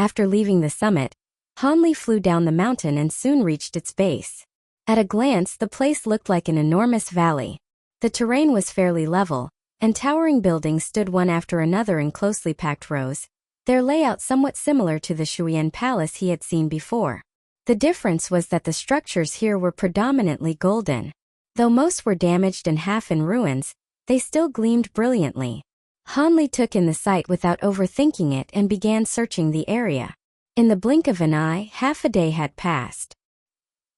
After leaving the summit, Hanli flew down the mountain and soon reached its base. At a glance, the place looked like an enormous valley. The terrain was fairly level, and towering buildings stood one after another in closely packed rows, their layout somewhat similar to the Shuyan Palace he had seen before. The difference was that the structures here were predominantly golden. Though most were damaged and half in ruins, they still gleamed brilliantly. Hanli took in the sight without overthinking it and began searching the area. In the blink of an eye, half a day had passed.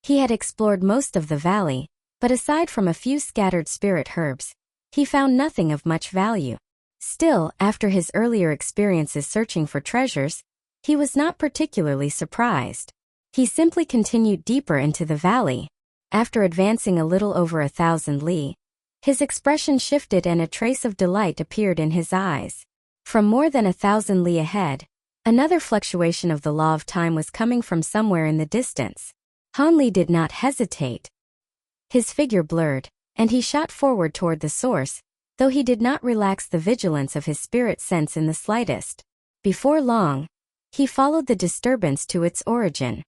He had explored most of the valley, but aside from a few scattered spirit herbs, he found nothing of much value. Still, after his earlier experiences searching for treasures, he was not particularly surprised. He simply continued deeper into the valley. After advancing a little over 1,000 li, his expression shifted and a trace of delight appeared in his eyes. From more than 1,000 li ahead, another fluctuation of the law of time was coming from somewhere in the distance. Hanli did not hesitate. His figure blurred, and he shot forward toward the source, though he did not relax the vigilance of his spirit sense in the slightest. Before long, he followed the disturbance to its origin.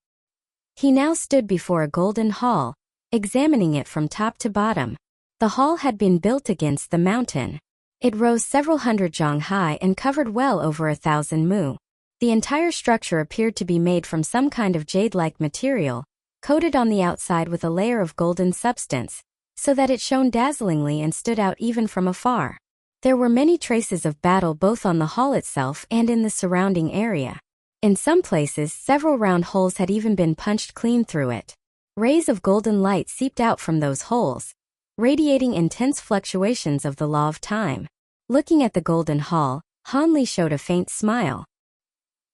He now stood before a golden hall, examining it from top to bottom. The hall had been built against the mountain. It rose several hundred zhang high and covered well over 1,000 mu. The entire structure appeared to be made from some kind of jade-like material, coated on the outside with a layer of golden substance, so that it shone dazzlingly and stood out even from afar. There were many traces of battle both on the hall itself and in the surrounding area. In some places, several round holes had even been punched clean through it. Rays of golden light seeped out from those holes, radiating intense fluctuations of the law of time. Looking at the golden hall, Hanli showed a faint smile.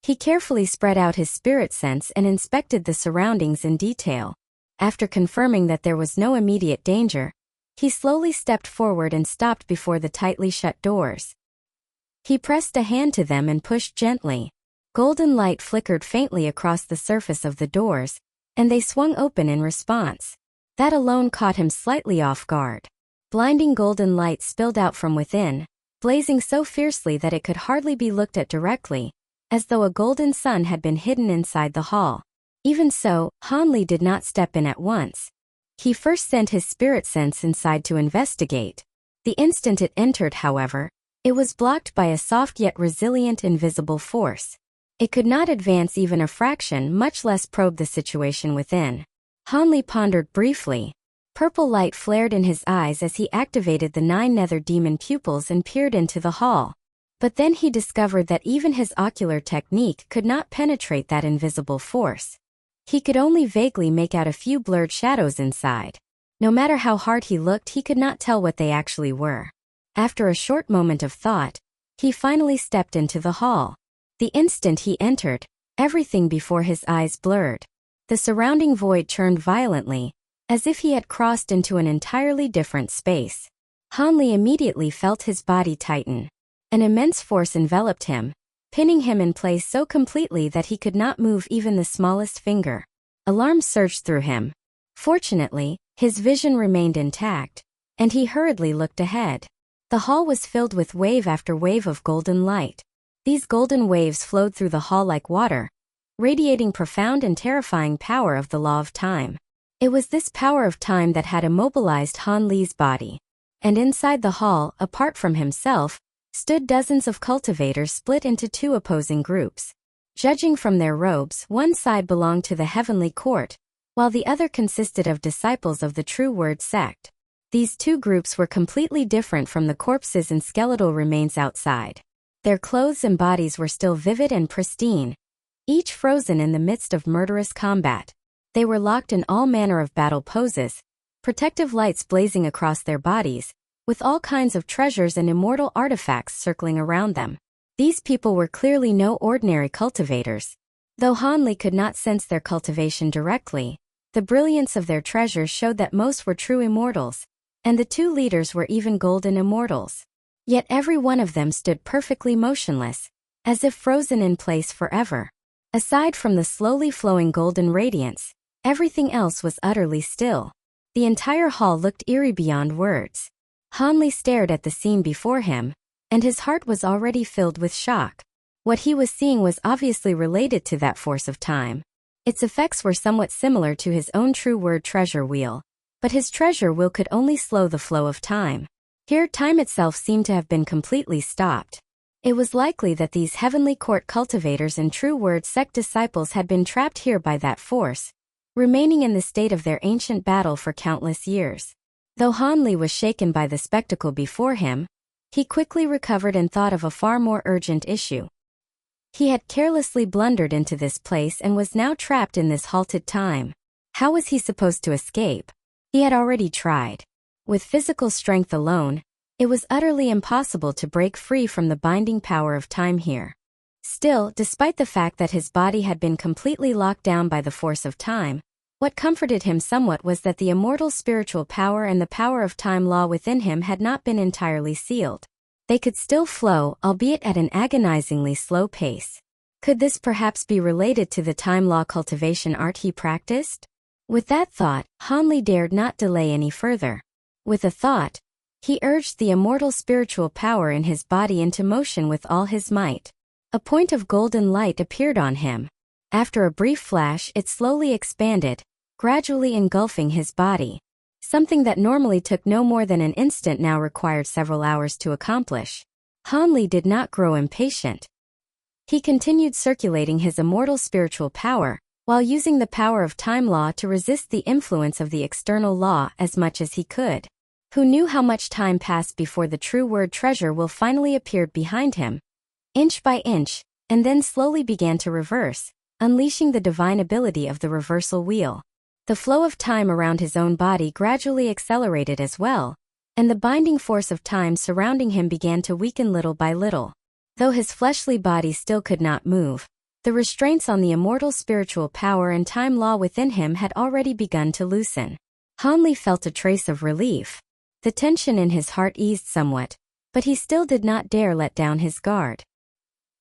He carefully spread out his spirit sense and inspected the surroundings in detail. After confirming that there was no immediate danger, he slowly stepped forward and stopped before the tightly shut doors. He pressed a hand to them and pushed gently. Golden light flickered faintly across the surface of the doors, and they swung open in response. That alone caught him slightly off guard. Blinding golden light spilled out from within, blazing so fiercely that it could hardly be looked at directly, as though a golden sun had been hidden inside the hall. Even so, Hanli did not step in at once. He first sent his spirit sense inside to investigate. The instant it entered, however, it was blocked by a soft yet resilient invisible force. It could not advance even a fraction, much less probe the situation within. Hanli pondered briefly. Purple light flared in his eyes as he activated the 9 nether demon pupils and peered into the hall. But then he discovered that even his ocular technique could not penetrate that invisible force. He could only vaguely make out a few blurred shadows inside. No matter how hard he looked, he could not tell what they actually were. After a short moment of thought, he finally stepped into the hall. The instant he entered, everything before his eyes blurred. The surrounding void churned violently, as if he had crossed into an entirely different space. Hanli immediately felt his body tighten. An immense force enveloped him, pinning him in place so completely that he could not move even the smallest finger. Alarm surged through him. Fortunately, his vision remained intact, and he hurriedly looked ahead. The hall was filled with wave after wave of golden light. These golden waves flowed through the hall like water, radiating profound and terrifying power of the law of time. It was this power of time that had immobilized Hanli's body. And inside the hall, apart from himself, stood dozens of cultivators split into 2 opposing groups. Judging from their robes, one side belonged to the heavenly court, while the other consisted of disciples of the True Word sect. These 2 groups were completely different from the corpses and skeletal remains outside. Their clothes and bodies were still vivid and pristine, each frozen in the midst of murderous combat. They were locked in all manner of battle poses, protective lights blazing across their bodies, with all kinds of treasures and immortal artifacts circling around them. These people were clearly no ordinary cultivators. Though Hanli could not sense their cultivation directly, the brilliance of their treasures showed that most were true immortals, and the 2 leaders were even golden immortals. Yet every one of them stood perfectly motionless, as if frozen in place forever. Aside from the slowly flowing golden radiance, everything else was utterly still. The entire hall looked eerie beyond words. Hanli stared at the scene before him, and his heart was already filled with shock. What he was seeing was obviously related to that force of time. Its effects were somewhat similar to his own true word treasure wheel, but his treasure wheel could only slow the flow of time. Here, time itself seemed to have been completely stopped. It was likely that these heavenly court cultivators and true word sect disciples had been trapped here by that force, remaining in the state of their ancient battle for countless years. Though Han Li was shaken by the spectacle before him, he quickly recovered and thought of a far more urgent issue. He had carelessly blundered into this place and was now trapped in this halted time. How was he supposed to escape? He had already tried. With physical strength alone, it was utterly impossible to break free from the binding power of time here. Still, despite the fact that his body had been completely locked down by the force of time, what comforted him somewhat was that the immortal spiritual power and the power of time law within him had not been entirely sealed. They could still flow, albeit at an agonizingly slow pace. Could this perhaps be related to the time law cultivation art he practiced? With that thought, Han Li dared not delay any further. With a thought, he urged the immortal spiritual power in his body into motion with all his might. A point of golden light appeared on him. After a brief flash, it slowly expanded, gradually engulfing his body. Something that normally took no more than an instant now required several hours to accomplish. Han Li did not grow impatient. He continued circulating his immortal spiritual power, while using the power of time law to resist the influence of the external law as much as he could. Who knew how much time passed before the true word treasure will finally appeared behind him, inch by inch, and then slowly began to reverse, unleashing the divine ability of the reversal wheel. The flow of time around his own body gradually accelerated as well, and the binding force of time surrounding him began to weaken little by little. Though his fleshly body still could not move, the restraints on the immortal spiritual power and time law within him had already begun to loosen. Han Li felt a trace of relief. The tension in his heart eased somewhat, but he still did not dare let down his guard.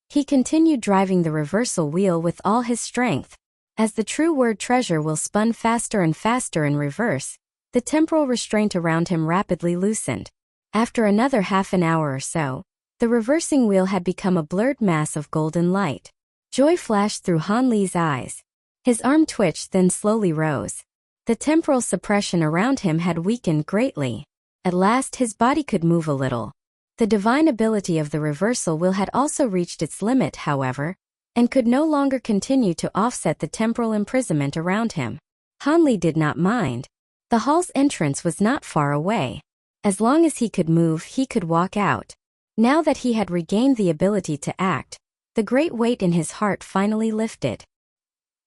He continued driving the reversal wheel with all his strength. As the true word treasure wheel spun faster and faster in reverse, the temporal restraint around him rapidly loosened. After another half an hour or so, the reversing wheel had become a blurred mass of golden light. Joy flashed through Han Li's eyes. His arm twitched, then slowly rose. The temporal suppression around him had weakened greatly. At last his body could move a little. The divine ability of the reversal wheel had also reached its limit, however, and could no longer continue to offset the temporal imprisonment around him. Han Li did not mind. The hall's entrance was not far away. As long as he could move, he could walk out. Now that he had regained the ability to act, the great weight in his heart finally lifted.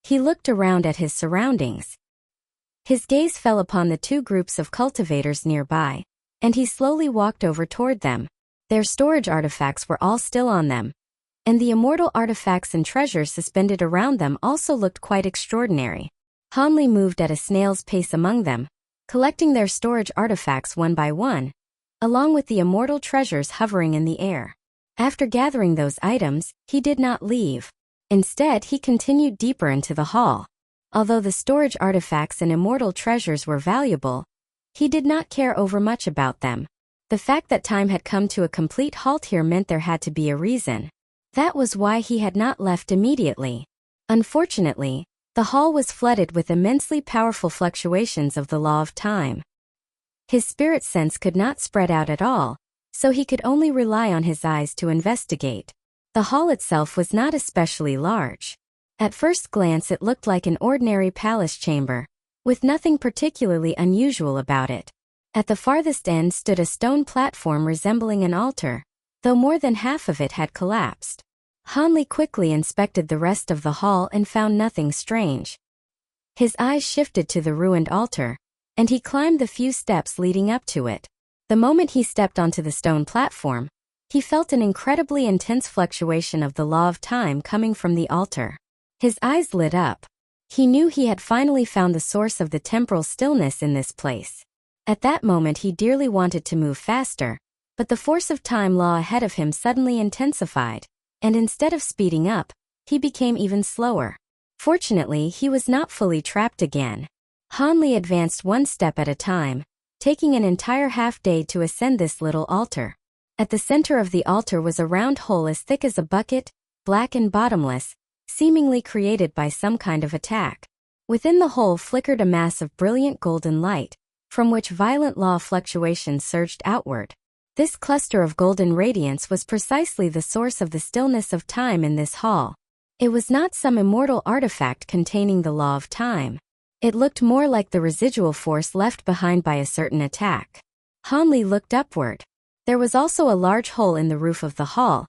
He looked around at his surroundings. His gaze fell upon the two groups of cultivators nearby, and he slowly walked over toward them. Their storage artifacts were all still on them, and the immortal artifacts and treasures suspended around them also looked quite extraordinary. Han Li moved at a snail's pace among them, collecting their storage artifacts one by one, along with the immortal treasures hovering in the air. After gathering those items, he did not leave. Instead, he continued deeper into the hall. Although the storage artifacts and immortal treasures were valuable, he did not care overmuch about them. The fact that time had come to a complete halt here meant there had to be a reason. That was why he had not left immediately. Unfortunately, the hall was flooded with immensely powerful fluctuations of the law of time. His spirit sense could not spread out at all, so he could only rely on his eyes to investigate. The hall itself was not especially large. At first glance it looked like an ordinary palace chamber, with nothing particularly unusual about it. At the farthest end stood a stone platform resembling an altar, though more than half of it had collapsed. Han Li quickly inspected the rest of the hall and found nothing strange. His eyes shifted to the ruined altar, and he climbed the few steps leading up to it. The moment he stepped onto the stone platform, he felt an incredibly intense fluctuation of the law of time coming from the altar. His eyes lit up. He knew he had finally found the source of the temporal stillness in this place. At that moment he dearly wanted to move faster, but the force of time law ahead of him suddenly intensified, and instead of speeding up, he became even slower. Fortunately, he was not fully trapped again. Han Li advanced one step at a time, taking an entire half-day to ascend this little altar. At the center of the altar was a round hole as thick as a bucket, black and bottomless, seemingly created by some kind of attack. Within the hole flickered a mass of brilliant golden light, from which violent law fluctuations surged outward. This cluster of golden radiance was precisely the source of the stillness of time in this hall. It was not some immortal artifact containing the law of time. It looked more like the residual force left behind by a certain attack. Hanli looked upward. There was also a large hole in the roof of the hall,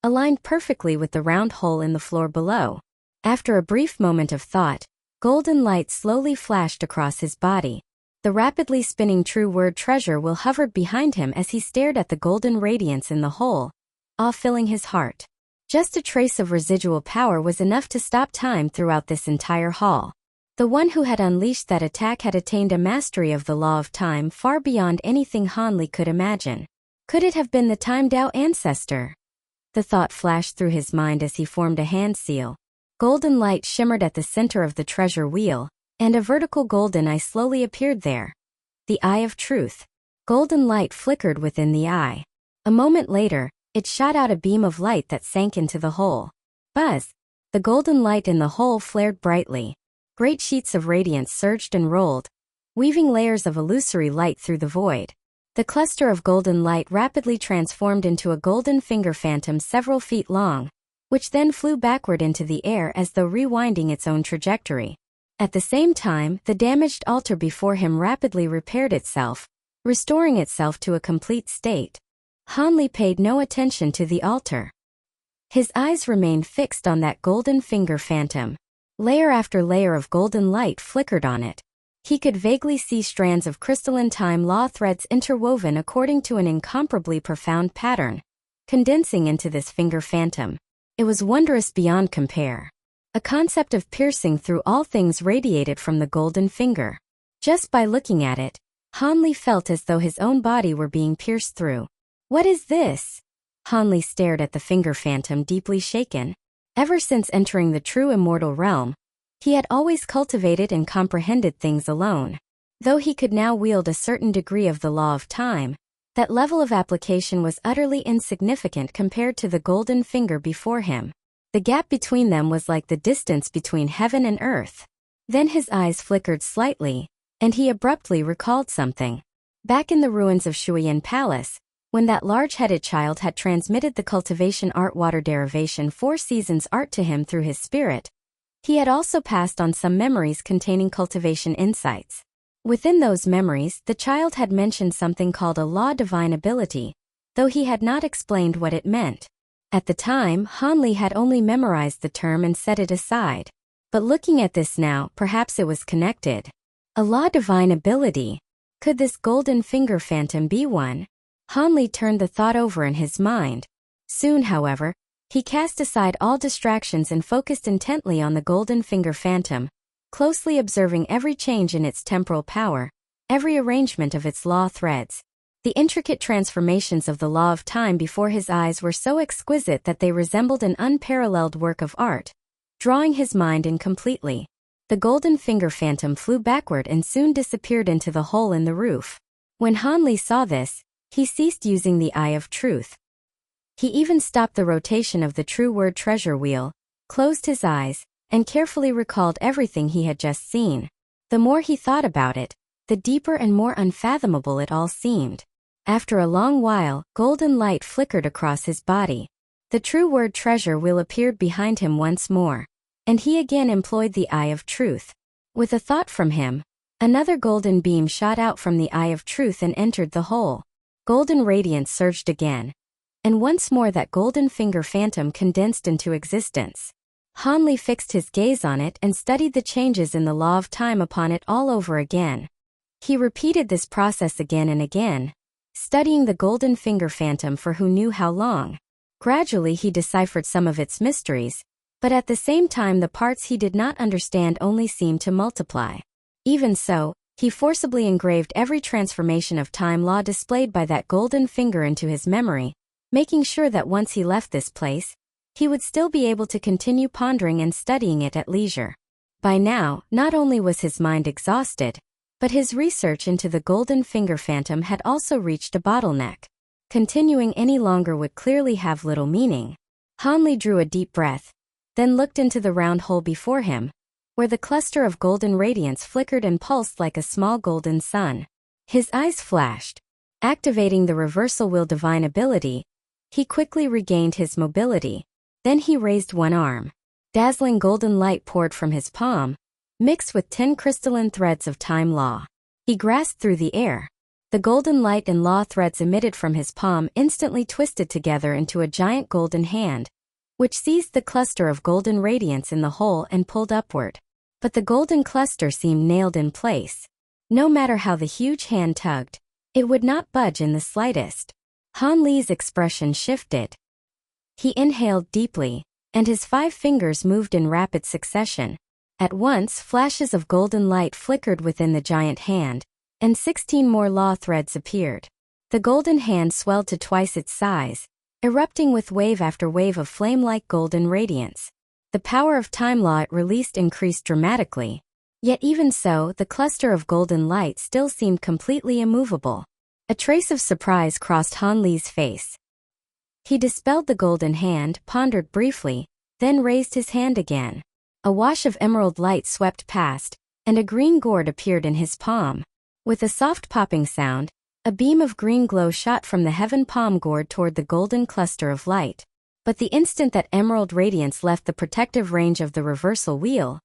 aligned perfectly with the round hole in the floor below. After a brief moment of thought, golden light slowly flashed across his body. The rapidly spinning true word treasure wheel hovered behind him as he stared at the golden radiance in the hole, awe filling his heart. Just a trace of residual power was enough to stop time throughout this entire hall. The one who had unleashed that attack had attained a mastery of the law of time far beyond anything Hanli could imagine. Could it have been the Time Dao ancestor? The thought flashed through his mind as he formed a hand seal. Golden light shimmered at the center of the treasure wheel, and a vertical golden eye slowly appeared there. The Eye of Truth. Golden light flickered within the eye. A moment later, it shot out a beam of light that sank into the hole. Buzz! The golden light in the hole flared brightly. Great sheets of radiance surged and rolled, weaving layers of illusory light through the void. The cluster of golden light rapidly transformed into a golden finger phantom several feet long, which then flew backward into the air as though rewinding its own trajectory. At the same time, the damaged altar before him rapidly repaired itself, restoring itself to a complete state. Hanli paid no attention to the altar. His eyes remained fixed on that golden finger phantom. Layer after layer of golden light flickered on it. He could vaguely see strands of crystalline time law threads interwoven according to an incomparably profound pattern, condensing into this finger phantom. It was wondrous beyond compare. A concept of piercing through all things radiated from the golden finger. Just by looking at it, Hanli felt as though his own body were being pierced through. What is this? Hanli stared at the finger phantom, deeply shaken. Ever since entering the true immortal realm, he had always cultivated and comprehended things alone. Though he could now wield a certain degree of the law of time, that level of application was utterly insignificant compared to the golden finger before him. The gap between them was like the distance between heaven and earth. Then his eyes flickered slightly, and he abruptly recalled something. Back in the ruins of Shuiyan Palace, when that large-headed child had transmitted the cultivation art water derivation 4 seasons art to him through his spirit, he had also passed on some memories containing cultivation insights. Within those memories, the child had mentioned something called a law divine ability, though he had not explained what it meant. At the time, Hanli had only memorized the term and set it aside. But looking at this now, perhaps it was connected. A law divine ability. Could this golden finger phantom be one? Hanli turned the thought over in his mind. Soon, however, he cast aside all distractions and focused intently on the golden finger phantom, closely observing every change in its temporal power, every arrangement of its law threads. The intricate transformations of the law of time before his eyes were so exquisite that they resembled an unparalleled work of art, drawing his mind in completely. The golden finger phantom flew backward and soon disappeared into the hole in the roof. When Hanli saw this, he ceased using the Eye of Truth. He even stopped the rotation of the true word treasure wheel, closed his eyes, and carefully recalled everything he had just seen. The more he thought about it, the deeper and more unfathomable it all seemed. After a long while, golden light flickered across his body. The true word treasure wheel appeared behind him once more, and he again employed the Eye of Truth. With a thought from him, another golden beam shot out from the Eye of Truth and entered the hole. Golden radiance surged again, and once more that golden finger phantom condensed into existence. Hanli fixed his gaze on it and studied the changes in the law of time upon it all over again. He repeated this process again and again, studying the golden finger phantom for who knew how long. Gradually he deciphered some of its mysteries, but at the same time the parts he did not understand only seemed to multiply. Even so, he forcibly engraved every transformation of time law displayed by that golden finger into his memory, making sure that once he left this place, he would still be able to continue pondering and studying it at leisure. By now, not only was his mind exhausted, but his research into the golden finger phantom had also reached a bottleneck. Continuing any longer would clearly have little meaning. Han Li drew a deep breath, then looked into the round hole before him, where the cluster of golden radiance flickered and pulsed like a small golden sun. His eyes flashed. Activating the reversal wheel divine ability, he quickly regained his mobility. Then he raised one arm. Dazzling golden light poured from his palm, mixed with 10 crystalline threads of time law. He grasped through the air. The golden light and law threads emitted from his palm instantly twisted together into a giant golden hand, which seized the cluster of golden radiance in the hole and pulled upward. But the golden cluster seemed nailed in place. No matter how the huge hand tugged, it would not budge in the slightest. Han Li's expression shifted. He inhaled deeply, and his 5 fingers moved in rapid succession. At once, flashes of golden light flickered within the giant hand, and 16 more law threads appeared. The golden hand swelled to twice its size, erupting with wave after wave of flame-like golden radiance. The power of time law it released increased dramatically. Yet even so, the cluster of golden light still seemed completely immovable. A trace of surprise crossed Han Li's face. He dispelled the golden hand, pondered briefly, then raised his hand again. A wash of emerald light swept past, and a green gourd appeared in his palm. With a soft popping sound, a beam of green glow shot from the heaven palm gourd toward the golden cluster of light. But the instant that emerald radiance left the protective range of the reversal wheel,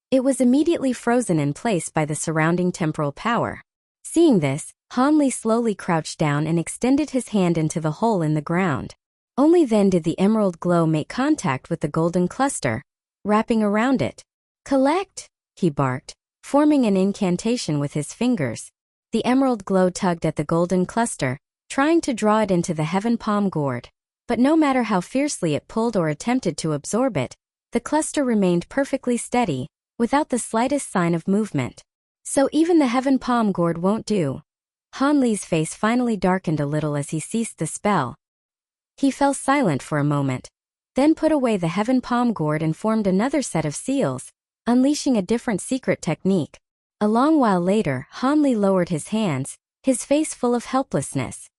it was immediately frozen in place by the surrounding temporal power. Seeing this, Han Li slowly crouched down and extended his hand into the hole in the ground. Only then did the emerald glow make contact with the golden cluster, wrapping around it. "Collect!" he barked, forming an incantation with his fingers. The emerald glow tugged at the golden cluster, trying to draw it into the heaven palm gourd. But no matter how fiercely it pulled or attempted to absorb it, the cluster remained perfectly steady, without the slightest sign of movement. "So even the heaven palm gourd won't do." Han Li's face finally darkened a little as he ceased the spell. He fell silent for a moment, then put away the heaven palm gourd and formed another set of seals, unleashing a different secret technique. A long while later, Han Li lowered his hands, his face full of helplessness.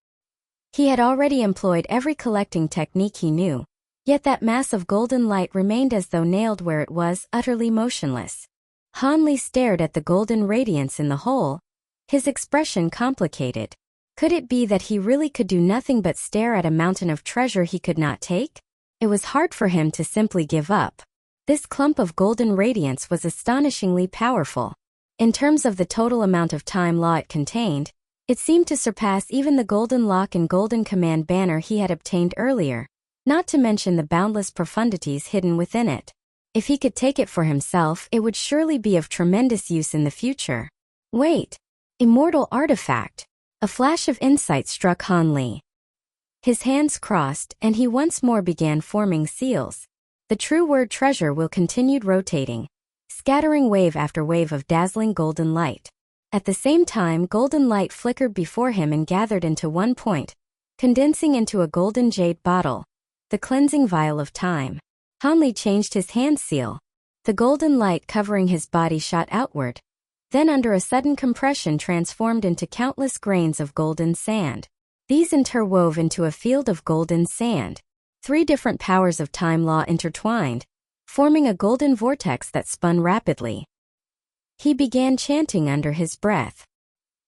He had already employed every collecting technique he knew, yet that mass of golden light remained as though nailed where it was, utterly motionless. Han Li stared at the golden radiance in the hole, his expression complicated. Could it be that he really could do nothing but stare at a mountain of treasure he could not take? It was hard for him to simply give up. This clump of golden radiance was astonishingly powerful. In terms of the total amount of time law it contained, it seemed to surpass even the golden lock and golden command banner he had obtained earlier, not to mention the boundless profundities hidden within it. If he could take it for himself, it would surely be of tremendous use in the future. Wait! Immortal artifact! A flash of insight struck Han Li. His hands crossed, and he once more began forming seals. The true word treasure will continued rotating, scattering wave after wave of dazzling golden light. At the same time, golden light flickered before him and gathered into one point, condensing into a golden jade bottle, the cleansing vial of time. Han Li changed his hand seal. The golden light covering his body shot outward, then under a sudden compression transformed into countless grains of golden sand. These interwove into a field of golden sand. 3 different powers of time law intertwined, forming a golden vortex that spun rapidly. He began chanting under his breath.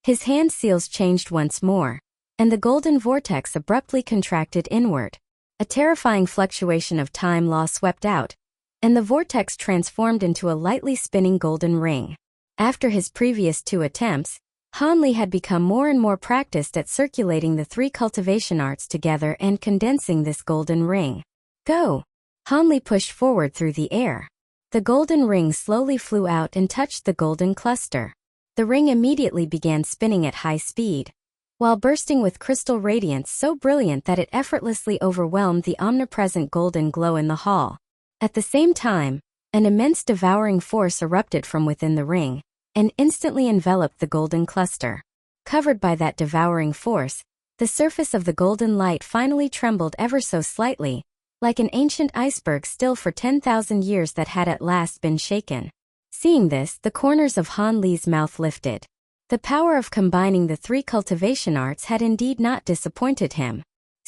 His hand seals changed once more, and the golden vortex abruptly contracted inward. A terrifying fluctuation of time law swept out, and the vortex transformed into a lightly spinning golden ring. After his previous 2 attempts, Han Li had become more and more practiced at circulating the 3 cultivation arts together and condensing this golden ring. "Go!" Han Li pushed forward through the air. The golden ring slowly flew out and touched the golden cluster. The ring immediately began spinning at high speed, while bursting with crystal radiance so brilliant that it effortlessly overwhelmed the omnipresent golden glow in the hall. At the same time, an immense devouring force erupted from within the ring, and instantly enveloped the golden cluster. Covered by that devouring force, the surface of the golden light finally trembled ever so slightly, like an ancient iceberg still for 10,000 years that had at last been shaken. Seeing this, the corners of Han Li's mouth lifted. The power of combining the 3 cultivation arts had indeed not disappointed him.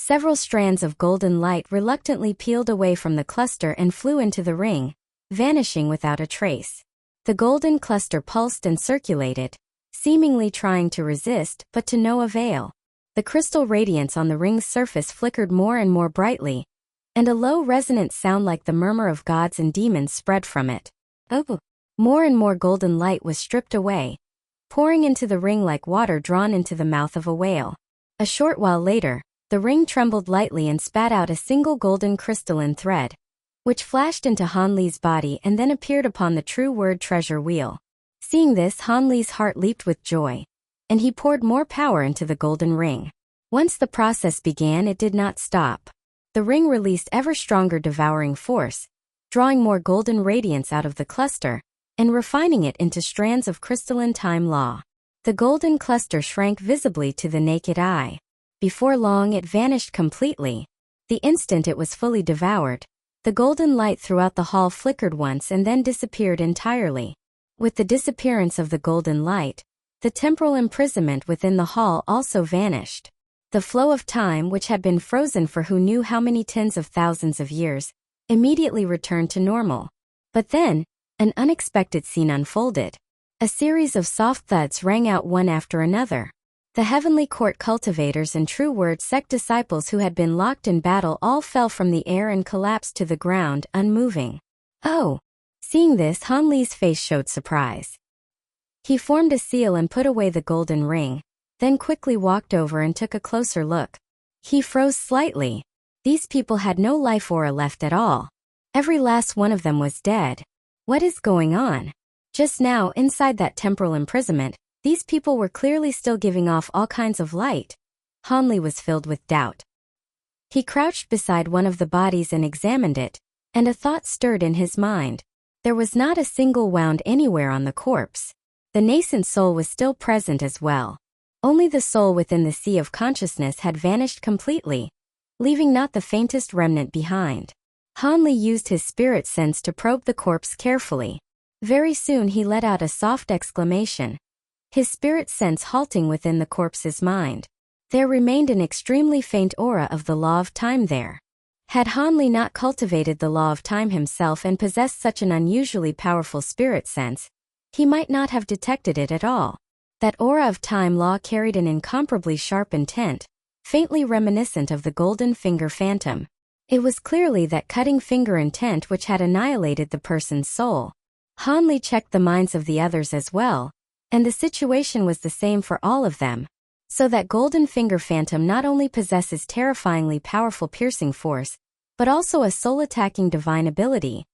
Several strands of golden light reluctantly peeled away from the cluster and flew into the ring, vanishing without a trace. The golden cluster pulsed and circulated, seemingly trying to resist, but to no avail. The crystal radiance on the ring's surface flickered more and more brightly, and a low resonant sound like the murmur of gods and demons spread from it. Oh! More and more golden light was stripped away, pouring into the ring like water drawn into the mouth of a whale. A short while later, the ring trembled lightly and spat out a single golden crystalline thread, which flashed into Han Li's body and then appeared upon the true word treasure wheel. Seeing this, Han Li's heart leaped with joy, and he poured more power into the golden ring. Once the process began, it did not stop. The ring released ever stronger devouring force, drawing more golden radiance out of the cluster, and refining it into strands of crystalline time law. The golden cluster shrank visibly to the naked eye. Before long it vanished completely. The instant it was fully devoured, the golden light throughout the hall flickered once and then disappeared entirely. With the disappearance of the golden light, the temporal imprisonment within the hall also vanished. The flow of time, which had been frozen for who knew how many tens of thousands of years, immediately returned to normal. But then, an unexpected scene unfolded. A series of soft thuds rang out one after another. The heavenly court cultivators and true word sect disciples who had been locked in battle all fell from the air and collapsed to the ground, unmoving. Oh! Seeing this, Han Li's face showed surprise. He formed a seal and put away the golden ring, then quickly walked over and took a closer look. He froze slightly. These people had no life aura left at all. Every last one of them was dead. What is going on? Just now, inside that temporal imprisonment, these people were clearly still giving off all kinds of light. Han Li was filled with doubt. He crouched beside one of the bodies and examined it, and a thought stirred in his mind. There was not a single wound anywhere on the corpse. The nascent soul was still present as well. Only the soul within the sea of consciousness had vanished completely, leaving not the faintest remnant behind. Han Li used his spirit sense to probe the corpse carefully. Very soon he let out a soft exclamation, his spirit sense halting within the corpse's mind. There remained an extremely faint aura of the law of time there. Had Han Li not cultivated the law of time himself and possessed such an unusually powerful spirit sense, he might not have detected it at all. That aura of time law carried an incomparably sharp intent, faintly reminiscent of the golden finger phantom. It was clearly that cutting finger intent which had annihilated the person's soul. Han Li checked the minds of the others as well, and the situation was the same for all of them. So that golden finger phantom not only possesses terrifyingly powerful piercing force, but also a soul-attacking divine ability.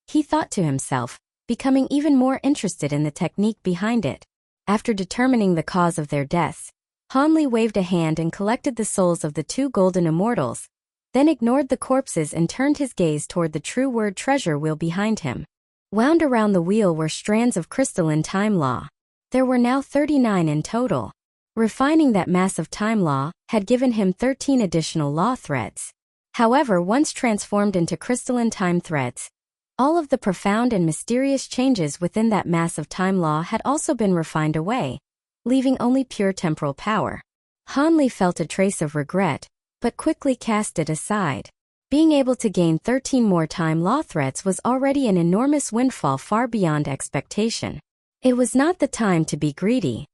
He thought to himself, becoming even more interested in the technique behind it. After determining the cause of their deaths, Han Li waved a hand and collected the souls of the two golden immortals, then ignored the corpses and turned his gaze toward the true word treasure wheel behind him. Wound around the wheel were strands of crystalline time law. There were now 39 in total. Refining that mass of time law had given him 13 additional law threads. However, once transformed into crystalline time threads, all of the profound and mysterious changes within that mass of time law had also been refined away, leaving only pure temporal power. Han Li felt a trace of regret, but quickly cast it aside. Being able to gain 13 more time law threads was already an enormous windfall far beyond expectation. It was not the time to be greedy.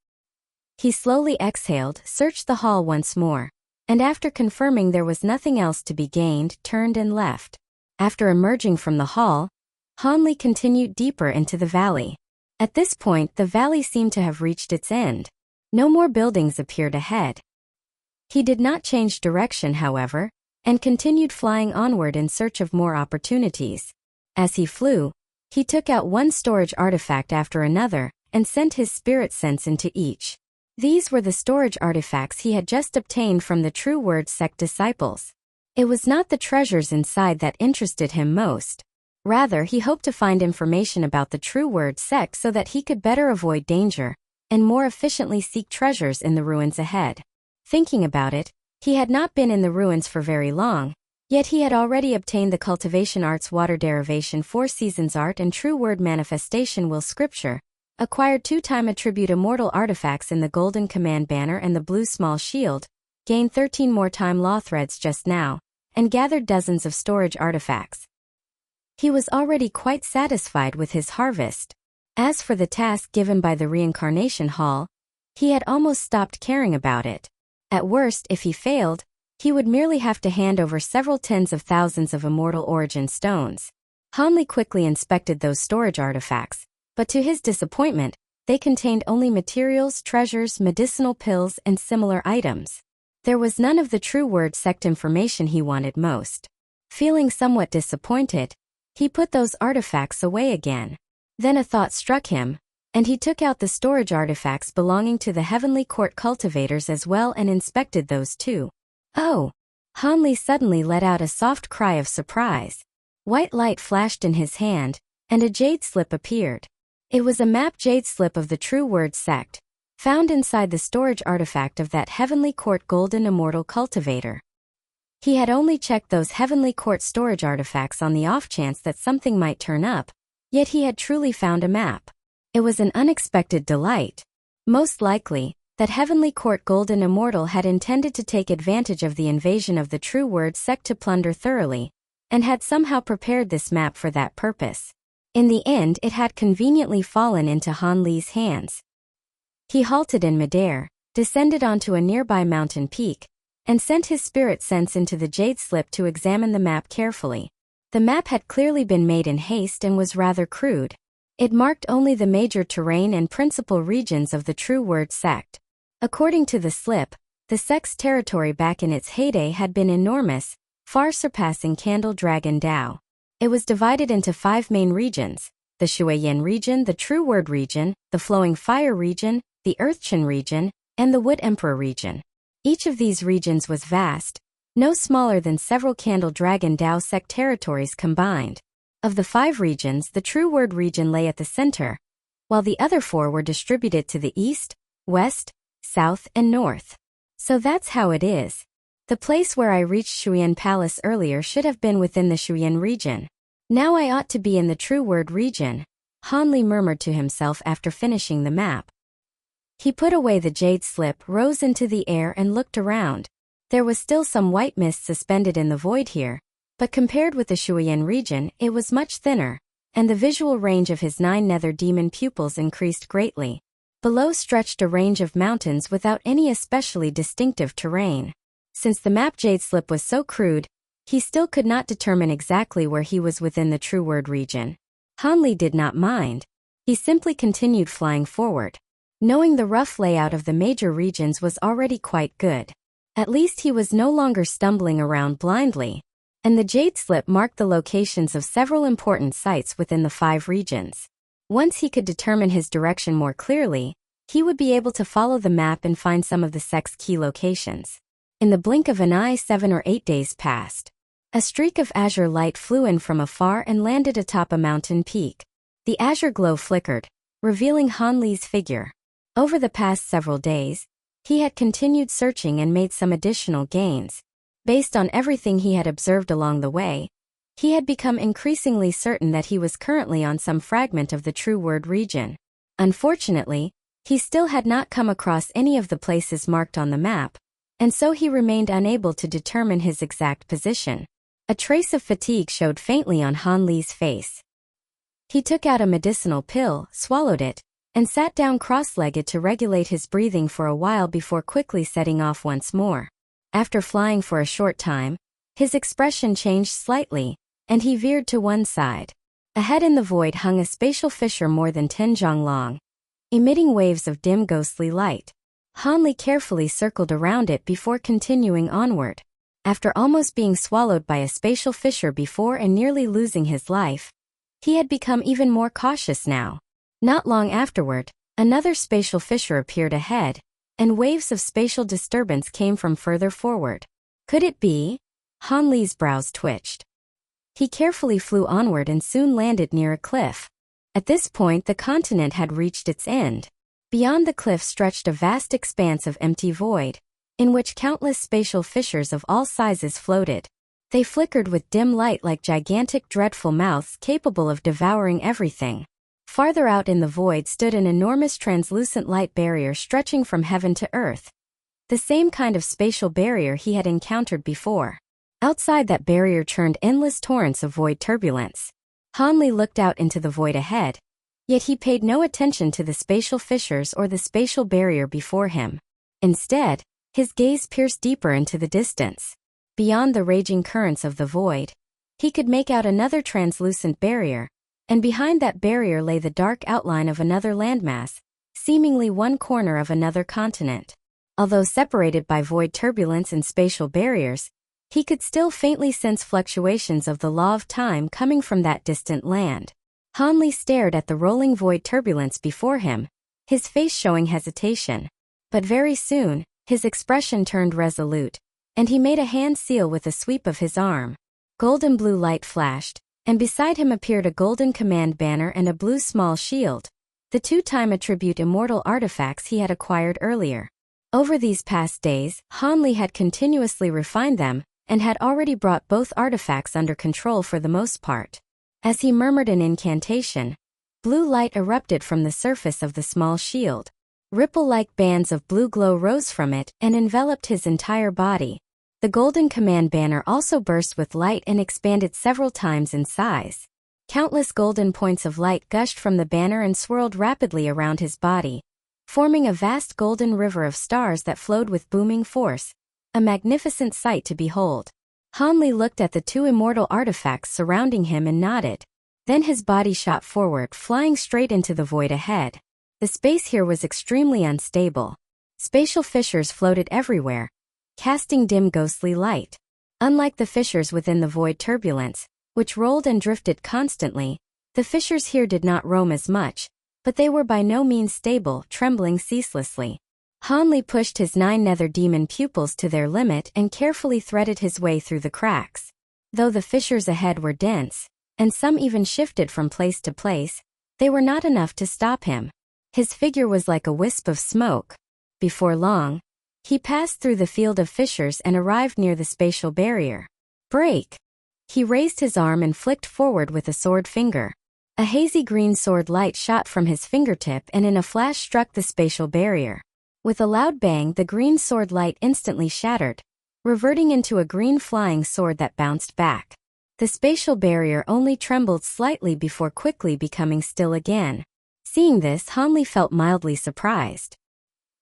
He slowly exhaled, searched the hall once more, and after confirming there was nothing else to be gained, turned and left. After emerging from the hall, Han Li continued deeper into the valley. At this point, the valley seemed to have reached its end. No more buildings appeared ahead. He did not change direction, however, and continued flying onward in search of more opportunities. As he flew, he took out one storage artifact after another, and sent his spirit sense into each. These were the storage artifacts he had just obtained from the True Word sect disciples. It was not the treasures inside that interested him most. Rather, he hoped to find information about the True Word sect so that he could better avoid danger, and more efficiently seek treasures in the ruins ahead. Thinking about it, he had not been in the ruins for very long, yet he had already obtained the Cultivation Arts Water Derivation 4 Seasons Art and True Word Manifestation Will Scripture, acquired 2-time attribute immortal artifacts in the Golden Command Banner and the Blue Small Shield, gained 13 more time law threads just now, and gathered dozens of storage artifacts. He was already quite satisfied with his harvest. As for the task given by the reincarnation hall, he had almost stopped caring about it. At worst, if he failed, he would merely have to hand over several tens of thousands of Immortal Origin Stones. Hanli quickly inspected those storage artifacts, but to his disappointment, they contained only materials, treasures, medicinal pills, and similar items. There was none of the true word sect information he wanted most. Feeling somewhat disappointed, he put those artifacts away again. Then a thought struck him, and he took out the storage artifacts belonging to the Heavenly Court cultivators as well and inspected those too. Oh! Hanli suddenly let out a soft cry of surprise. White light flashed in his hand, and a jade slip appeared. It was a map jade slip of the True Word sect, found inside the storage artifact of that Heavenly Court golden immortal cultivator. He had only checked those Heavenly Court storage artifacts on the off chance that something might turn up, yet he had truly found a map. It was an unexpected delight. Most likely, that Heavenly Court golden immortal had intended to take advantage of the invasion of the True Word sect to plunder thoroughly, and had somehow prepared this map for that purpose. In the end, it had conveniently fallen into Hanli's hands. He halted in midair, descended onto a nearby mountain peak, and sent his spirit sense into the jade slip to examine the map carefully. The map had clearly been made in haste and was rather crude. It marked only the major terrain and principal regions of the True Word sect. According to the slip, the sect's territory back in its heyday had been enormous, far surpassing Candle Dragon Dao. It was divided into 5 main regions: the Shuiyin region, the True Word region, the Flowing Fire region, the Earthchen region, and the Wood Emperor region. Each of these regions was vast, no smaller than several Candle Dragon Dao sect territories combined. Of the 5 regions, the True Word region lay at the center, while the other 4 were distributed to the east, west, south, and north. So that's how it is. The place where I reached Shuiyin Palace earlier should have been within the Shuiyin region. Now I ought to be in the True Word region, Hanli murmured to himself after finishing the map. He put away the jade slip, rose into the air and looked around. There was still some white mist suspended in the void here, but compared with the Shuiyin region, it was much thinner, and the visual range of his 9 nether demon pupils increased greatly. Below stretched a range of mountains without any especially distinctive terrain. Since the map jade slip was so crude, he still could not determine exactly where he was within the True Word region. Hanli did not mind. He simply continued flying forward. Knowing the rough layout of the major regions was already quite good. At least he was no longer stumbling around blindly, and the jade slip marked the locations of several important sites within the 5 regions. Once he could determine his direction more clearly, he would be able to follow the map and find some of the sect's key locations. In the blink of an eye, 7 or 8 days passed. A streak of azure light flew in from afar and landed atop a mountain peak. The azure glow flickered, revealing Hanli's figure. Over the past several days, he had continued searching and made some additional gains. Based on everything he had observed along the way, he had become increasingly certain that he was currently on some fragment of the True Word region. Unfortunately, he still had not come across any of the places marked on the map, and so he remained unable to determine his exact position. A trace of fatigue showed faintly on Hanli's face. He took out a medicinal pill, swallowed it, and sat down cross-legged to regulate his breathing for a while before quickly setting off once more. After flying for a short time, his expression changed slightly, and he veered to one side. Ahead in the void hung a spatial fissure more than 10 zhang long, emitting waves of dim ghostly light. Hanli carefully circled around it before continuing onward. After almost being swallowed by a spatial fissure before and nearly losing his life, he had become even more cautious now. Not long afterward, another spatial fissure appeared ahead, and waves of spatial disturbance came from further forward. Could it be? Hanli's brows twitched. He carefully flew onward and soon landed near a cliff. At this point, the continent had reached its end. Beyond the cliff stretched a vast expanse of empty void, in which countless spatial fissures of all sizes floated. They flickered with dim light like gigantic dreadful mouths capable of devouring everything. Farther out in the void stood an enormous translucent light barrier stretching from heaven to earth. the same kind of spatial barrier he had encountered before. Outside that barrier churned endless torrents of void turbulence. Hanli looked out into the void ahead, yet he paid no attention to the spatial fissures or the spatial barrier before him. Instead, his gaze pierced deeper into the distance. Beyond the raging currents of the void, he could make out another translucent barrier, and behind that barrier lay the dark outline of another landmass, seemingly one corner of another continent. Although separated by void turbulence and spatial barriers, he could still faintly sense fluctuations of the law of time coming from that distant land. Hanli stared at the rolling void turbulence before him, his face showing hesitation. But very soon, his expression turned resolute, and he made a hand seal with a sweep of his arm. Golden blue light flashed, and beside him appeared a golden command banner and a blue small shield, the two-time attribute immortal artifacts he had acquired earlier. Over these past days, Hanli had continuously refined them, and had already brought both artifacts under control for the most part. As he murmured an incantation, blue light erupted from the surface of the small shield. Ripple-like bands of blue glow rose from it and enveloped his entire body. The golden command banner also burst with light and expanded several times in size. Countless golden points of light gushed from the banner and swirled rapidly around his body, forming a vast golden river of stars that flowed with booming force, a magnificent sight to behold. Hanli looked at the two immortal artifacts surrounding him and nodded. Then his body shot forward, flying straight into the void ahead. The space here was extremely unstable. Spatial fissures floated everywhere, casting dim ghostly light. Unlike the fissures within the void turbulence, which rolled and drifted constantly, the fissures here did not roam as much, but they were by no means stable, trembling ceaselessly. Hanli pushed his 9 nether demon pupils to their limit and carefully threaded his way through the cracks. Though the fissures ahead were dense, and some even shifted from place to place, they were not enough to stop him. His figure was like a wisp of smoke. Before long, he passed through the field of fissures and arrived near the spatial barrier. Break! He raised his arm and flicked forward with a sword finger. A hazy green sword light shot from his fingertip and in a flash struck the spatial barrier. With a loud bang, the green sword light instantly shattered, reverting into a green flying sword that bounced back. The spatial barrier only trembled slightly before quickly becoming still again. Seeing this, Hanli felt mildly surprised.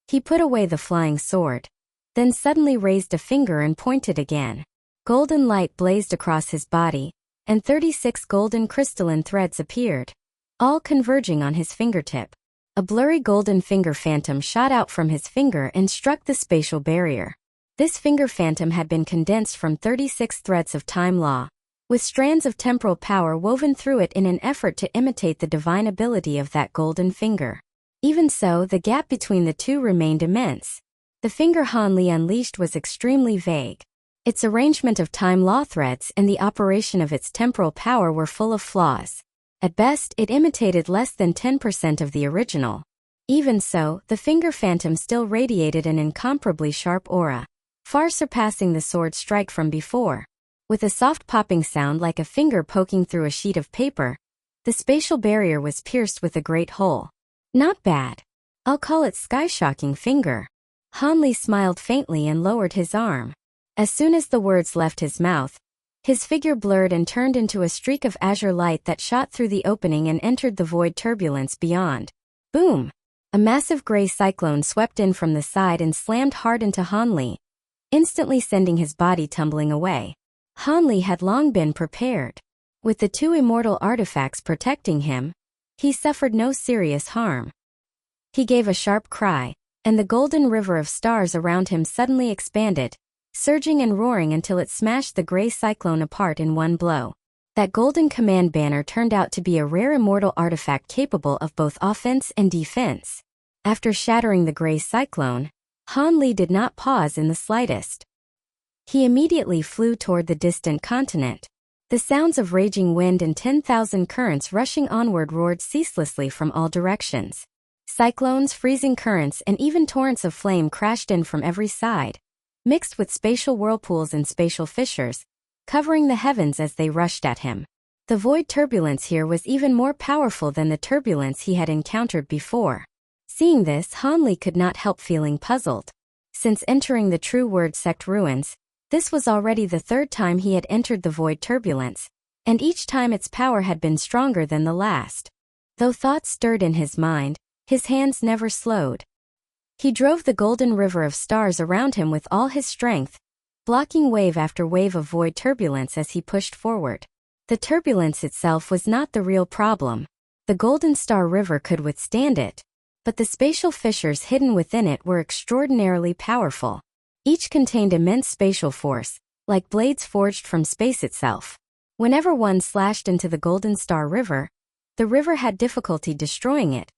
He put away the flying sword, then suddenly raised a finger and pointed again. Golden light blazed across his body, and 36 golden crystalline threads appeared, all converging on his fingertip. A blurry golden finger phantom shot out from his finger and struck the spatial barrier. This finger phantom had been condensed from 36 threads of time law, with strands of temporal power woven through it in an effort to imitate the divine ability of that golden finger. Even so, the gap between the two remained immense. The finger Hanli unleashed was extremely vague. Its arrangement of time law threads and the operation of its temporal power were full of flaws. At best, it imitated less than 10% of the original. Even so, the finger phantom still radiated an incomparably sharp aura, far surpassing the sword strike from before. With a soft popping sound like a finger poking through a sheet of paper, the spatial barrier was pierced with a great hole. Not bad. I'll call it sky-shocking finger. Hanli smiled faintly and lowered his arm. As soon as the words left his mouth, his figure blurred and turned into a streak of azure light that shot through the opening and entered the void turbulence beyond. Boom! A massive gray cyclone swept in from the side and slammed hard into Hanli, instantly sending his body tumbling away. Hanli had long been prepared. With the two immortal artifacts protecting him, he suffered no serious harm. He gave a sharp cry, and the golden river of stars around him suddenly expanded, surging and roaring until it smashed the gray cyclone apart in one blow. That golden command banner turned out to be a rare immortal artifact capable of both offense and defense. After shattering the gray cyclone, Hanli did not pause in the slightest. He immediately flew toward the distant continent. The sounds of raging wind and 10,000 currents rushing onward roared ceaselessly from all directions. Cyclones, freezing currents, and even torrents of flame crashed in from every side, mixed with spatial whirlpools and spatial fissures, covering the heavens as they rushed at him. The void turbulence here was even more powerful than the turbulence he had encountered before. Seeing this, Hanli could not help feeling puzzled. Since entering the True Word Sect ruins, this was already the third time he had entered the void turbulence, and each time its power had been stronger than the last. Though thoughts stirred in his mind, his hands never slowed. He drove the golden river of stars around him with all his strength, blocking wave after wave of void turbulence as he pushed forward. The turbulence itself was not the real problem. The Golden Star River could withstand it, but the spatial fissures hidden within it were extraordinarily powerful. Each contained immense spatial force, like blades forged from space itself. Whenever one slashed into the Golden Star River, the river had difficulty destroying it,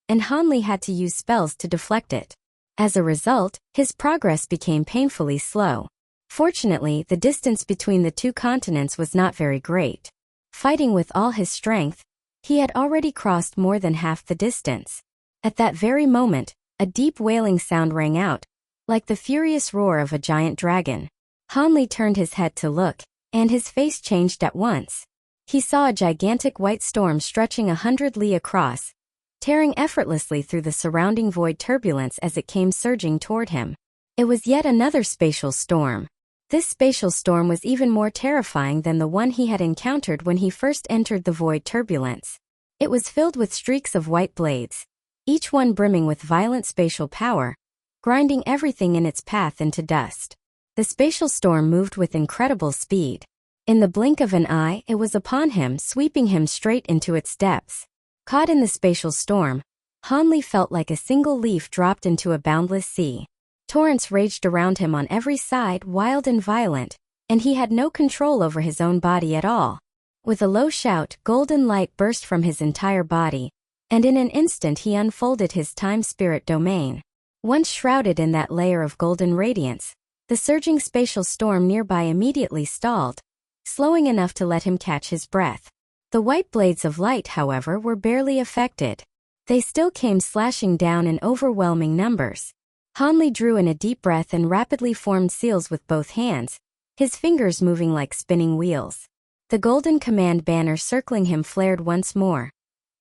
and Hanli had to use spells to deflect it. As a result, his progress became painfully slow. Fortunately, the distance between the two continents was not very great. Fighting with all his strength, he had already crossed more than half the distance. At that very moment, a deep wailing sound rang out, like the furious roar of a giant dragon. Hanli turned his head to look, and his face changed at once. He saw a gigantic white storm stretching 100 li across, tearing effortlessly through the surrounding void turbulence as it came surging toward him. It was yet another spatial storm. This spatial storm was even more terrifying than the one he had encountered when he first entered the void turbulence. It was filled with streaks of white blades, each one brimming with violent spatial power, grinding everything in its path into dust. The spatial storm moved with incredible speed. In the blink of an eye, it was upon him, sweeping him straight into its depths. Caught in the spatial storm, Hanli felt like a single leaf dropped into a boundless sea. Torrents raged around him on every side, wild and violent, and he had no control over his own body at all. With a low shout, golden light burst from his entire body, and in an instant he unfolded his time-spirit domain. Once shrouded in that layer of golden radiance, the surging spatial storm nearby immediately stalled, slowing enough to let him catch his breath. The white blades of light, however, were barely affected. They still came slashing down in overwhelming numbers. Hanli drew in a deep breath and rapidly formed seals with both hands, his fingers moving like spinning wheels. The golden command banner circling him flared once more,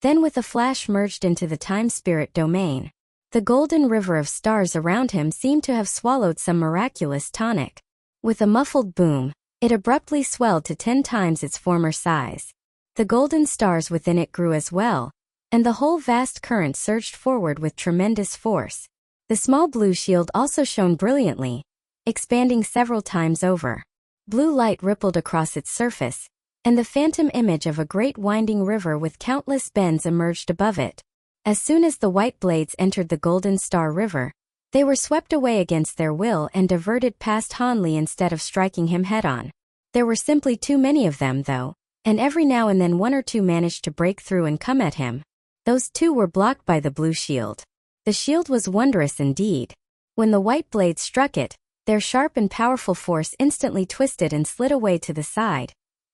then with a flash merged into the time-spirit domain. The golden river of stars around him seemed to have swallowed some miraculous tonic. With a muffled boom, it abruptly swelled to 10 times its former size. The golden stars within it grew as well, and the whole vast current surged forward with tremendous force. The small blue shield also shone brilliantly, expanding several times over. Blue light rippled across its surface, and the phantom image of a great winding river with countless bends emerged above it. As soon as the white blades entered the Golden Star River, they were swept away against their will and diverted past Hanli instead of striking him head-on. There were simply too many of them, though, and every now and then one or two managed to break through and come at him. Those two were blocked by the blue shield. The shield was wondrous indeed. When the white blades struck it, their sharp and powerful force instantly twisted and slid away to the side,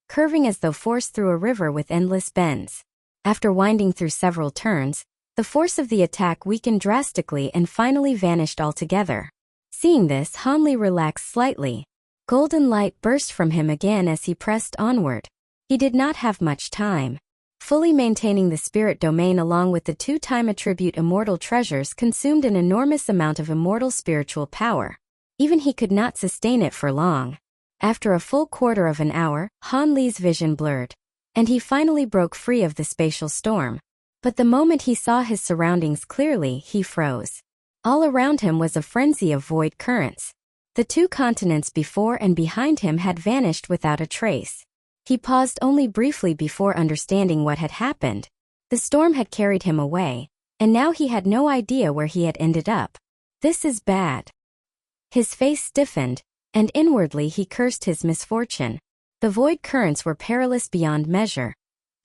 curving as though forced through a river with endless bends. After winding through several turns, the force of the attack weakened drastically and finally vanished altogether. Seeing this, Hanli relaxed slightly. Golden light burst from him again as he pressed onward. He did not have much time. Fully maintaining the spirit domain along with the 2 time attribute immortal treasures consumed an enormous amount of immortal spiritual power. Even he could not sustain it for long. After a full quarter of an hour, Hanli's vision blurred, and he finally broke free of the spatial storm. But the moment he saw his surroundings clearly, he froze. All around him was a frenzy of void currents. The 2 continents before and behind him had vanished without a trace. He paused only briefly before understanding what had happened. The storm had carried him away, and now he had no idea where he had ended up. This is bad. His face stiffened, and inwardly he cursed his misfortune. The void currents were perilous beyond measure,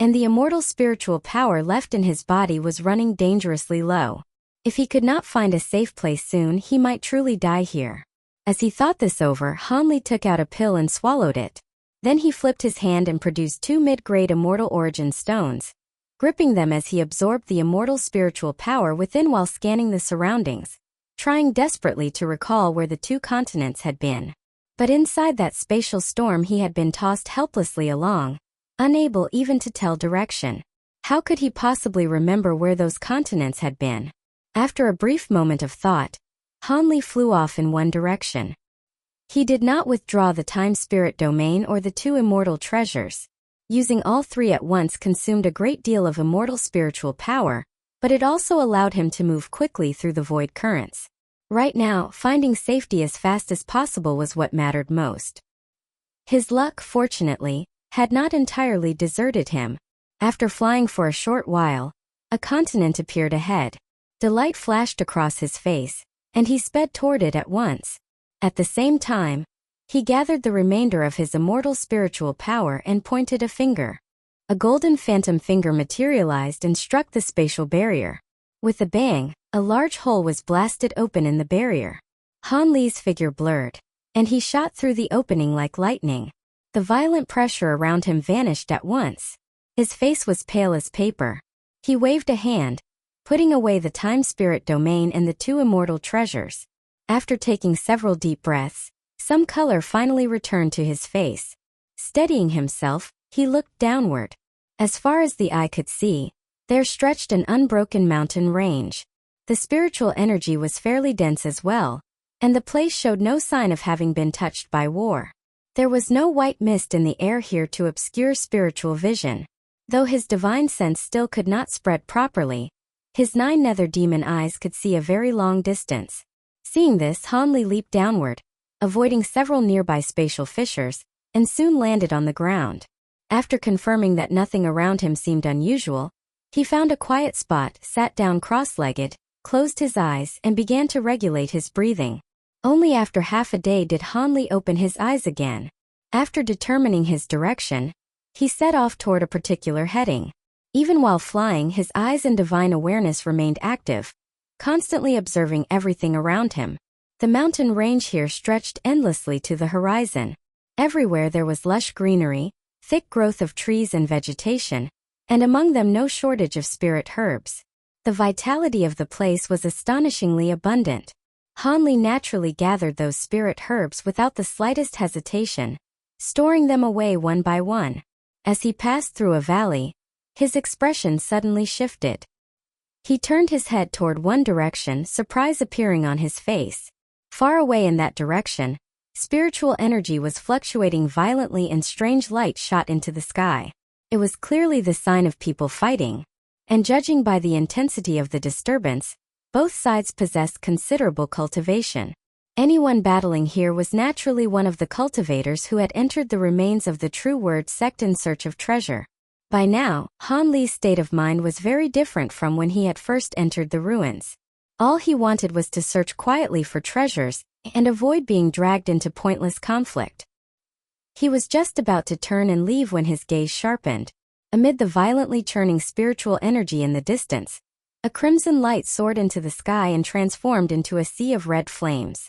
and the immortal spiritual power left in his body was running dangerously low. If he could not find a safe place soon, he might truly die here. As he thought this over, Hanli took out a pill and swallowed it. Then he flipped his hand and produced 2 mid-grade Immortal Origin Stones, gripping them as he absorbed the immortal spiritual power within while scanning the surroundings, trying desperately to recall where the 2 continents had been. But inside that spatial storm he had been tossed helplessly along, unable even to tell direction. How could he possibly remember where those continents had been? After a brief moment of thought, Han Li flew off in one direction. He did not withdraw the time spirit domain or the two immortal treasures. Using all three at once consumed a great deal of immortal spiritual power, but it also allowed him to move quickly through the void currents. Right now, finding safety as fast as possible was what mattered most. His luck, fortunately, had not entirely deserted him. After flying for a short while, a continent appeared ahead. Delight flashed across his face, and he sped toward it at once. At the same time, he gathered the remainder of his immortal spiritual power and pointed a finger. A golden phantom finger materialized and struck the spatial barrier. With a bang, a large hole was blasted open in the barrier. Han Li's figure blurred, and he shot through the opening like lightning. The violent pressure around him vanished at once. His face was pale as paper. He waved a hand, putting away the time spirit domain and the two immortal treasures. After taking several deep breaths, some color finally returned to his face. Steadying himself, he looked downward. As far as the eye could see, there stretched an unbroken mountain range. The spiritual energy was fairly dense as well, and the place showed no sign of having been touched by war. There was no white mist in the air here to obscure spiritual vision. Though his divine sense still could not spread properly, his 9 nether demon eyes could see a very long distance. Seeing this, Han Li leaped downward, avoiding several nearby spatial fissures, and soon landed on the ground. After confirming that nothing around him seemed unusual, he found a quiet spot, sat down cross-legged, closed his eyes, and began to regulate his breathing. Only after half a day did Han Li open his eyes again. After determining his direction, he set off toward a particular heading. Even while flying, his eyes and divine awareness remained active, constantly observing everything around him. The mountain range here stretched endlessly to the horizon. Everywhere there was lush greenery, thick growth of trees and vegetation, and among them no shortage of spirit herbs. The vitality of the place was astonishingly abundant. Han Li naturally gathered those spirit herbs without the slightest hesitation, storing them away one by one. As he passed through a valley, his expression suddenly shifted. He turned his head toward one direction, surprise appearing on his face. Far away in that direction, spiritual energy was fluctuating violently and strange light shot into the sky. It was clearly the sign of people fighting. And judging by the intensity of the disturbance, both sides possessed considerable cultivation. Anyone battling here was naturally one of the cultivators who had entered the remains of the True Word sect in search of treasure. By now, Han Li's state of mind was very different from when he had first entered the ruins. All he wanted was to search quietly for treasures and avoid being dragged into pointless conflict. He was just about to turn and leave when his gaze sharpened. Amid the violently churning spiritual energy in the distance, a crimson light soared into the sky and transformed into a sea of red flames.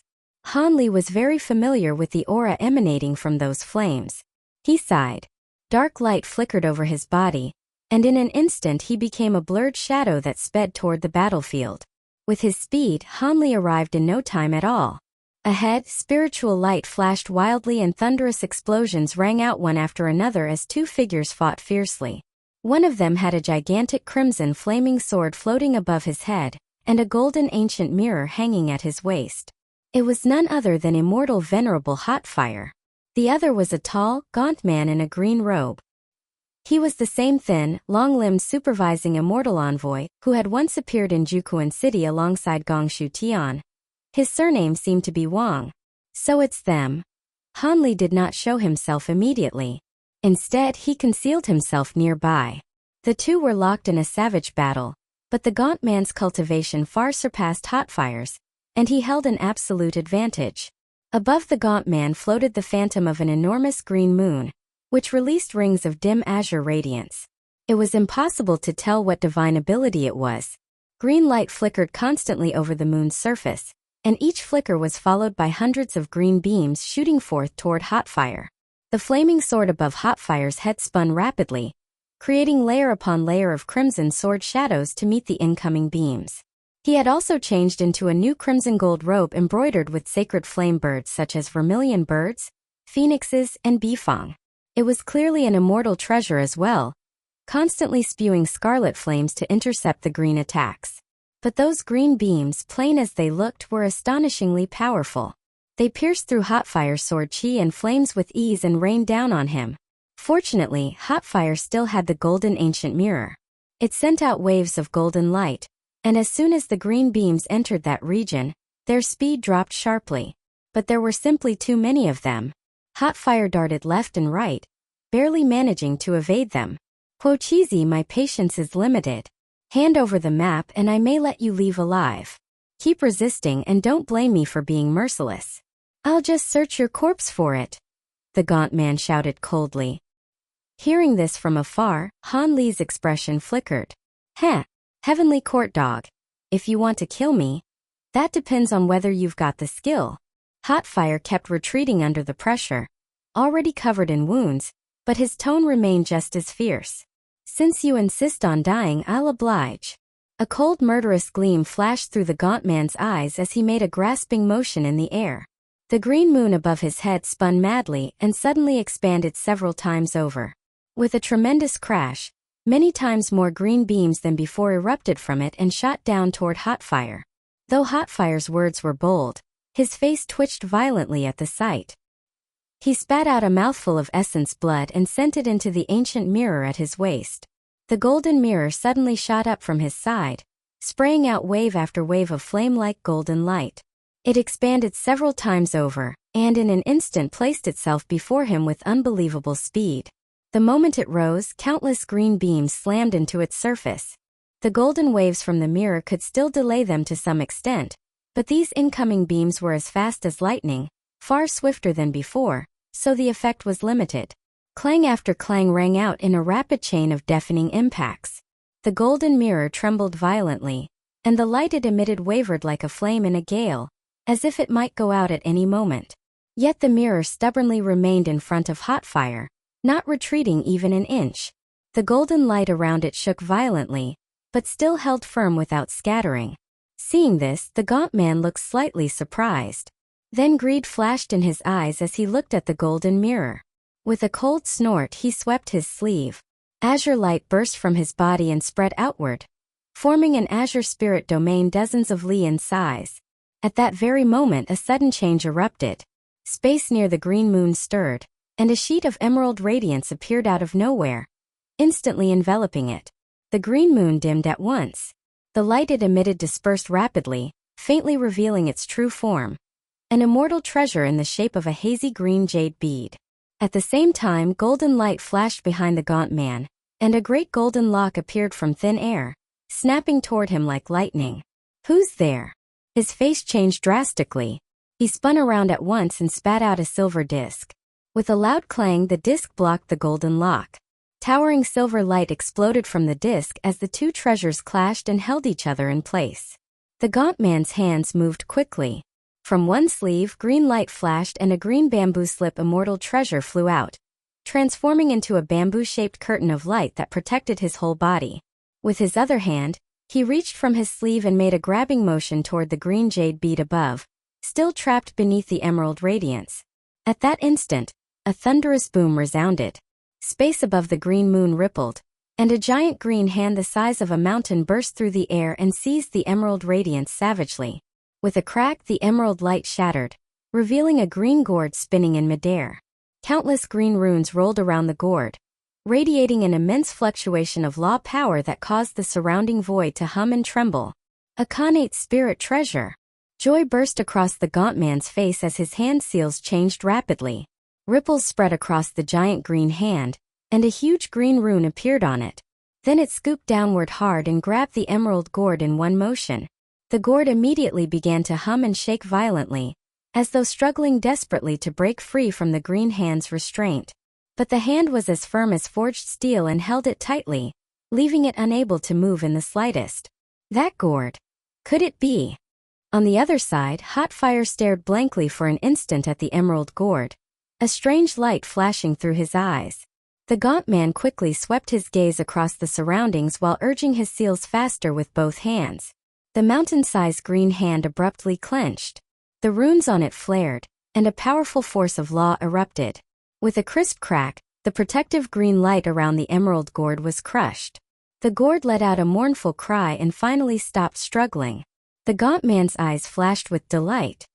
Han Li was very familiar with the aura emanating from those flames. He sighed. Dark light flickered over his body, and in an instant he became a blurred shadow that sped toward the battlefield. With his speed, Han Li arrived in no time at all. Ahead, spiritual light flashed wildly and thunderous explosions rang out one after another as two figures fought fiercely. One of them had a gigantic crimson flaming sword floating above his head, and a golden ancient mirror hanging at his waist. It was none other than immortal venerable Hotfire. The other was a tall, gaunt man in a green robe. He was the same thin, long-limbed supervising immortal envoy who had once appeared in Jukuan City alongside Gongshu Tian. His surname seemed to be Wang. So it's them. Han Li did not show himself immediately. Instead, he concealed himself nearby. The two were locked in a savage battle, but the gaunt man's cultivation far surpassed Hotfire's, and he held an absolute advantage. Above the gaunt man floated the phantom of an enormous green moon, which released rings of dim azure radiance. It was impossible to tell what divine ability it was. Green light flickered constantly over the moon's surface, and each flicker was followed by hundreds of green beams shooting forth toward Hotfire. The flaming sword above Hotfire's head spun rapidly, creating layer upon layer of crimson sword shadows to meet the incoming beams. He had also changed into a new crimson gold robe embroidered with sacred flame birds such as vermilion birds, phoenixes, and bifang. It was clearly an immortal treasure as well, constantly spewing scarlet flames to intercept the green attacks. But those green beams, plain as they looked, were astonishingly powerful. They pierced through Hotfire's sword chi and flames with ease and rained down on him. Fortunately, Hotfire still had the golden ancient mirror. It sent out waves of golden light, and as soon as the green beams entered that region, their speed dropped sharply. But there were simply too many of them. Hotfire darted left and right, barely managing to evade them. Quochizi, my patience is limited. Hand over the map and I may let you leave alive. Keep resisting and don't blame me for being merciless. I'll just search your corpse for it, the gaunt man shouted coldly. Hearing this from afar, Han Li's expression flickered. Heh, heavenly court dog. If you want to kill me, that depends on whether you've got the skill. Hotfire kept retreating under the pressure, already covered in wounds, but his tone remained just as fierce. Since you insist on dying, I'll oblige. A cold murderous gleam flashed through the gaunt man's eyes as he made a grasping motion in the air. The green moon above his head spun madly and suddenly expanded several times over. With a tremendous crash, many times more green beams than before erupted from it and shot down toward Hotfire. Though Hotfire's words were bold, his face twitched violently at the sight. He spat out a mouthful of essence blood and sent it into the ancient mirror at his waist. The golden mirror suddenly shot up from his side, spraying out wave after wave of flame-like golden light. It expanded several times over, and in an instant placed itself before him with unbelievable speed. The moment it rose, countless green beams slammed into its surface. The golden waves from the mirror could still delay them to some extent, but these incoming beams were as fast as lightning, far swifter than before, so the effect was limited. Clang after clang rang out in a rapid chain of deafening impacts. The golden mirror trembled violently, and the light it emitted wavered like a flame in a gale, as if it might go out at any moment. Yet the mirror stubbornly remained in front of Hotfire, not retreating even an inch. The golden light around it shook violently, but still held firm without scattering. Seeing this, the gaunt man looked slightly surprised. Then greed flashed in his eyes as he looked at the golden mirror. With a cold snort, he swept his sleeve. Azure light burst from his body and spread outward, forming an azure spirit domain dozens of li in size. At that very moment, a sudden change erupted. Space near the green moon stirred, and a sheet of emerald radiance appeared out of nowhere, instantly enveloping it. The green moon dimmed at once. The light it emitted dispersed rapidly, faintly revealing its true form. An immortal treasure in the shape of a hazy green jade bead. At the same time, golden light flashed behind the gaunt man, and a great golden lock appeared from thin air, snapping toward him like lightning. Who's there? His face changed drastically. He spun around at once and spat out a silver disc. With a loud clang, the disc blocked the golden lock. Towering silver light exploded from the disc as the two treasures clashed and held each other in place. The gaunt man's hands moved quickly. From one sleeve, green light flashed and a green bamboo slip immortal treasure flew out, transforming into a bamboo-shaped curtain of light that protected his whole body. With his other hand, he reached from his sleeve and made a grabbing motion toward the green jade bead above, still trapped beneath the emerald radiance. At that instant, a thunderous boom resounded. Space above the green moon rippled, and a giant green hand the size of a mountain burst through the air and seized the emerald radiance savagely. With a crack, the emerald light shattered, revealing a green gourd spinning in midair. Countless green runes rolled around the gourd, radiating an immense fluctuation of law power that caused the surrounding void to hum and tremble. A connate spirit treasure. Joy burst across the gaunt man's face as his hand seals changed rapidly. Ripples spread across the giant green hand, and a huge green rune appeared on it. Then it scooped downward hard and grabbed the emerald gourd in one motion. The gourd immediately began to hum and shake violently, as though struggling desperately to break free from the green hand's restraint. But the hand was as firm as forged steel and held it tightly, leaving it unable to move in the slightest. That gourd. Could it be? On the other side, Hotfire stared blankly for an instant at the emerald gourd, a strange light flashing through his eyes. The gaunt man quickly swept his gaze across the surroundings while urging his seals faster with both hands. The mountain-sized green hand abruptly clenched. The runes on it flared, and a powerful force of law erupted. With a crisp crack, the protective green light around the emerald gourd was crushed. The gourd let out a mournful cry and finally stopped struggling. The gaunt man's eyes flashed with delight.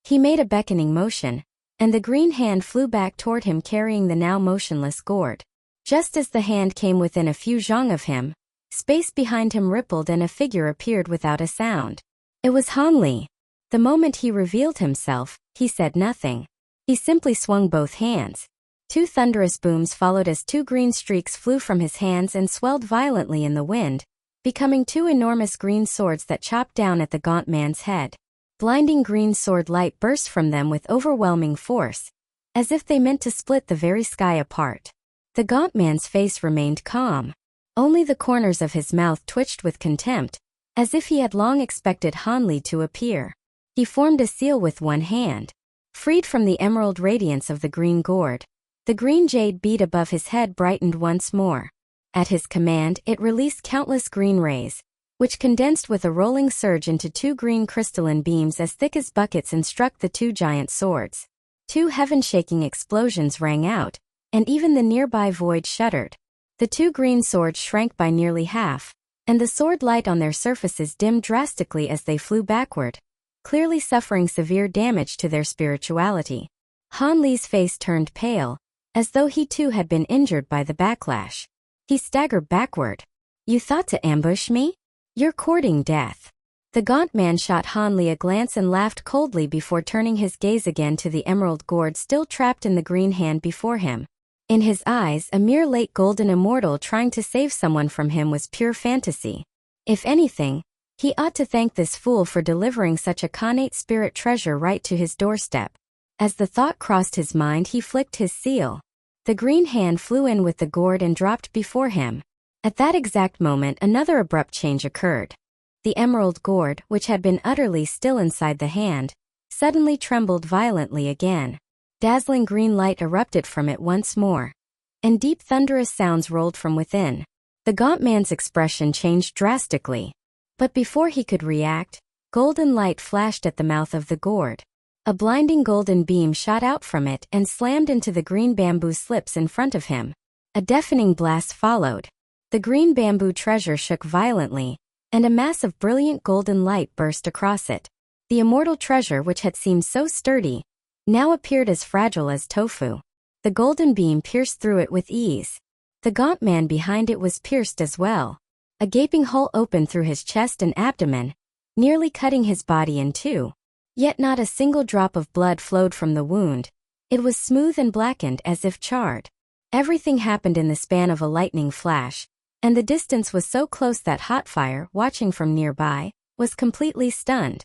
He made a beckoning motion, and the green hand flew back toward him carrying the now motionless gourd. Just as the hand came within a few zhang of him, space behind him rippled and a figure appeared without a sound. It was Hanli. The moment he revealed himself, he said nothing. He simply swung both hands. Two thunderous booms followed as two green streaks flew from his hands and swelled violently in the wind, becoming two enormous green swords that chopped down at the gaunt man's head. Blinding green sword light burst from them with overwhelming force, as if they meant to split the very sky apart. The gaunt man's face remained calm. Only the corners of his mouth twitched with contempt, as if he had long expected Hanli to appear. He formed a seal with one hand. Freed from the emerald radiance of the green gourd, the green jade bead above his head brightened once more. At his command, it released countless green rays, which condensed with a rolling surge into two green crystalline beams as thick as buckets and struck the two giant swords. Two heaven-shaking explosions rang out, and even the nearby void shuddered. The two green swords shrank by nearly half, and the sword light on their surfaces dimmed drastically as they flew backward, clearly suffering severe damage to their spirituality. Hanli's face turned pale, as though he too had been injured by the backlash. He staggered backward. "You thought to ambush me? You're courting death." The gaunt man shot Hanli a glance and laughed coldly before turning his gaze again to the emerald gourd still trapped in the green hand before him. In his eyes, a mere late golden immortal trying to save someone from him was pure fantasy. If anything, he ought to thank this fool for delivering such a connate spirit treasure right to his doorstep. As the thought crossed his mind, he flicked his seal. The green hand flew in with the gourd and dropped before him. At that exact moment, another abrupt change occurred. The emerald gourd, which had been utterly still inside the hand, suddenly trembled violently again. Dazzling green light erupted from it once more, and deep thunderous sounds rolled from within. The gaunt man's expression changed drastically. But before he could react, golden light flashed at the mouth of the gourd. A blinding golden beam shot out from it and slammed into the green bamboo slips in front of him. A deafening blast followed. The green bamboo treasure shook violently, and a mass of brilliant golden light burst across it. The immortal treasure, which had seemed so sturdy, now appeared as fragile as tofu. The golden beam pierced through it with ease. The gaunt man behind it was pierced as well. A gaping hole opened through his chest and abdomen, nearly cutting his body in two. Yet not a single drop of blood flowed from the wound. It was smooth and blackened as if charred. Everything happened in the span of a lightning flash, and the distance was so close that Hotfire, watching from nearby, was completely stunned.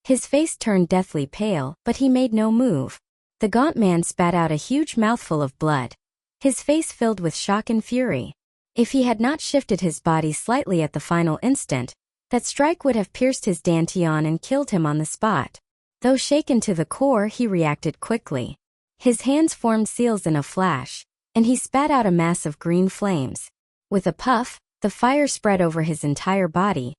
His face turned deathly pale, but he made no move. The gaunt man spat out a huge mouthful of blood, his face filled with shock and fury. If he had not shifted his body slightly at the final instant, that strike would have pierced his dantian and killed him on the spot. Though shaken to the core, he reacted quickly. His hands formed seals in a flash, and he spat out a mass of green flames. With a puff, the fire spread over his entire body,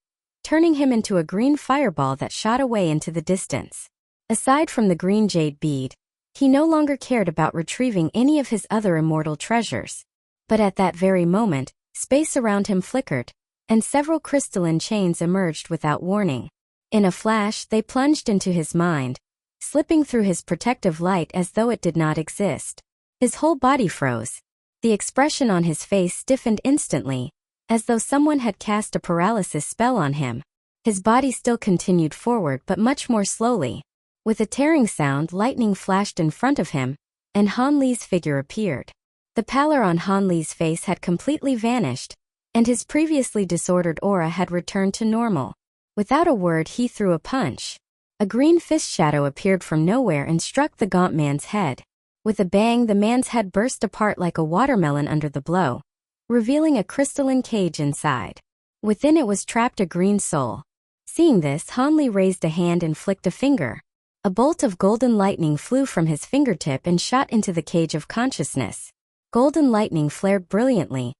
turning him into a green fireball that shot away into the distance. Aside from the green jade bead, he no longer cared about retrieving any of his other immortal treasures. But at that very moment, space around him flickered, and several crystalline chains emerged without warning. In a flash, they plunged into his mind, slipping through his protective light as though it did not exist. His whole body froze. The expression on his face stiffened instantly, as though someone had cast a paralysis spell on him. His body still continued forward, but much more slowly. With a tearing sound, lightning flashed in front of him, and Hanli's figure appeared. The pallor on Hanli's face had completely vanished, and his previously disordered aura had returned to normal. Without a word, he threw a punch. A green fist shadow appeared from nowhere and struck the gaunt man's head. With a bang, the man's head burst apart like a watermelon under the blow, revealing a crystalline cage inside. Within it was trapped a green soul. Seeing this, Hanli raised a hand and flicked a finger. A bolt of golden lightning flew from his fingertip and shot into the cage of consciousness. Golden lightning flared brilliantly,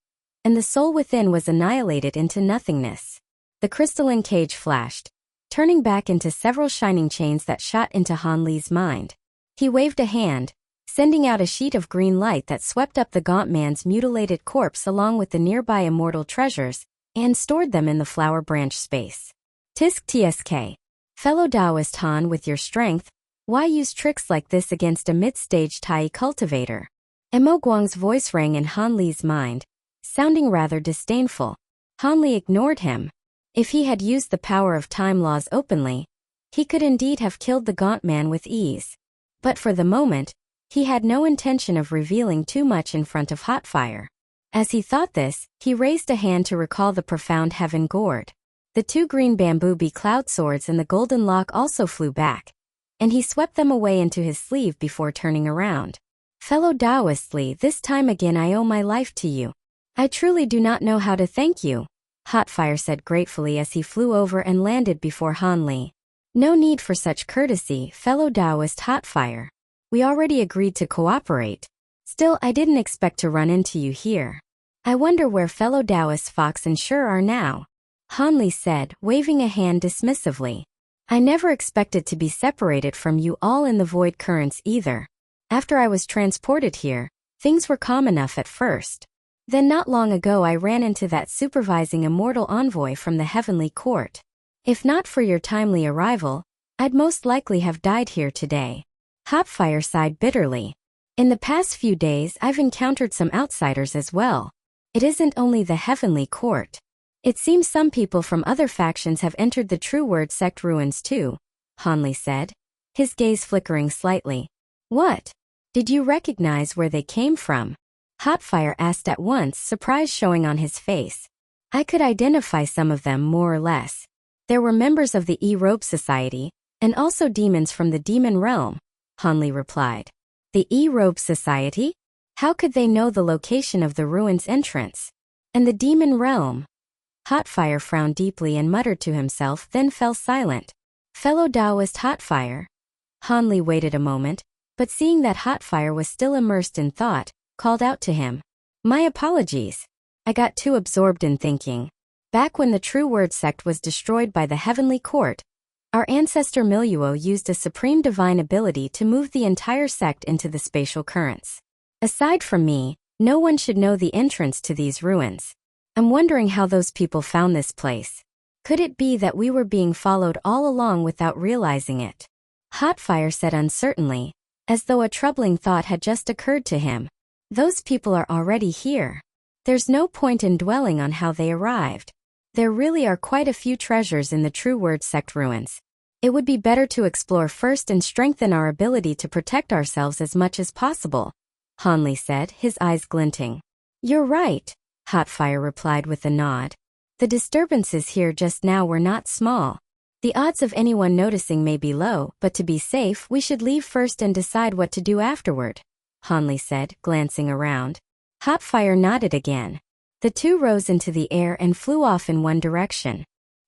and the soul within was annihilated into nothingness. The crystalline cage flashed, turning back into several shining chains that shot into Hanli's mind. He waved a hand, sending out a sheet of green light that swept up the gaunt man's mutilated corpse along with the nearby immortal treasures, and stored them in the flower branch space. Tisk tsk. Fellow Taoist Han, with your strength, why use tricks like this against a mid-stage Tai cultivator? Mo Guang's voice rang in Han Li's mind, sounding rather disdainful. Han Li ignored him. If he had used the power of time laws openly, he could indeed have killed the gaunt man with ease. But for the moment, he had no intention of revealing too much in front of Hotfire. As he thought this, he raised a hand to recall the profound heaven gourd. The 2 green bamboo cloud swords and the golden lock also flew back, and he swept them away into his sleeve before turning around. Fellow Taoist Li, this time again I owe my life to you. I truly do not know how to thank you, Hotfire said gratefully as he flew over and landed before Han Li. No need for such courtesy, fellow Taoist Hotfire. We already agreed to cooperate. Still, I didn't expect to run into you here. I wonder where fellow Taoist Fox and Sure are now, Han Li said, waving a hand dismissively. I never expected to be separated from you all in the void currents either. After I was transported here, things were calm enough at first. Then not long ago I ran into that supervising immortal envoy from the heavenly court. If not for your timely arrival, I'd most likely have died here today. Hotfire sighed bitterly. In the past few days I've encountered some outsiders as well. It isn't only the heavenly court. It seems some people from other factions have entered the True Word sect ruins too, Han Li said, his gaze flickering slightly. What? Did you recognize where they came from? Hotfire asked at once, surprise showing on his face. I could identify some of them more or less. There were members of the E-Robe Society, and also demons from the Demon Realm, Han Li replied. The E-Robe Society? How could they know the location of the ruins entrance? And the Demon Realm? Hotfire frowned deeply and muttered to himself, then fell silent. Fellow Taoist Hotfire. Han Li waited a moment, but seeing that Hotfire was still immersed in thought, called out to him. My apologies. I got too absorbed in thinking. Back when the True Word sect was destroyed by the Heavenly Court, our ancestor Miluo used a supreme divine ability to move the entire sect into the spatial currents. Aside from me, no one should know the entrance to these ruins. I'm wondering how those people found this place. Could it be that we were being followed all along without realizing it? Hotfire said uncertainly, as though a troubling thought had just occurred to him. Those people are already here. There's no point in dwelling on how they arrived. There really are quite a few treasures in the True Word sect ruins. It would be better to explore first and strengthen our ability to protect ourselves as much as possible, Han Li said, his eyes glinting. You're right, Hotfire replied with a nod. The disturbances here just now were not small. The odds of anyone noticing may be low, but to be safe we should leave first and decide what to do afterward, Han Li said, glancing around. Hotfire nodded again. The two rose into the air and flew off in one direction.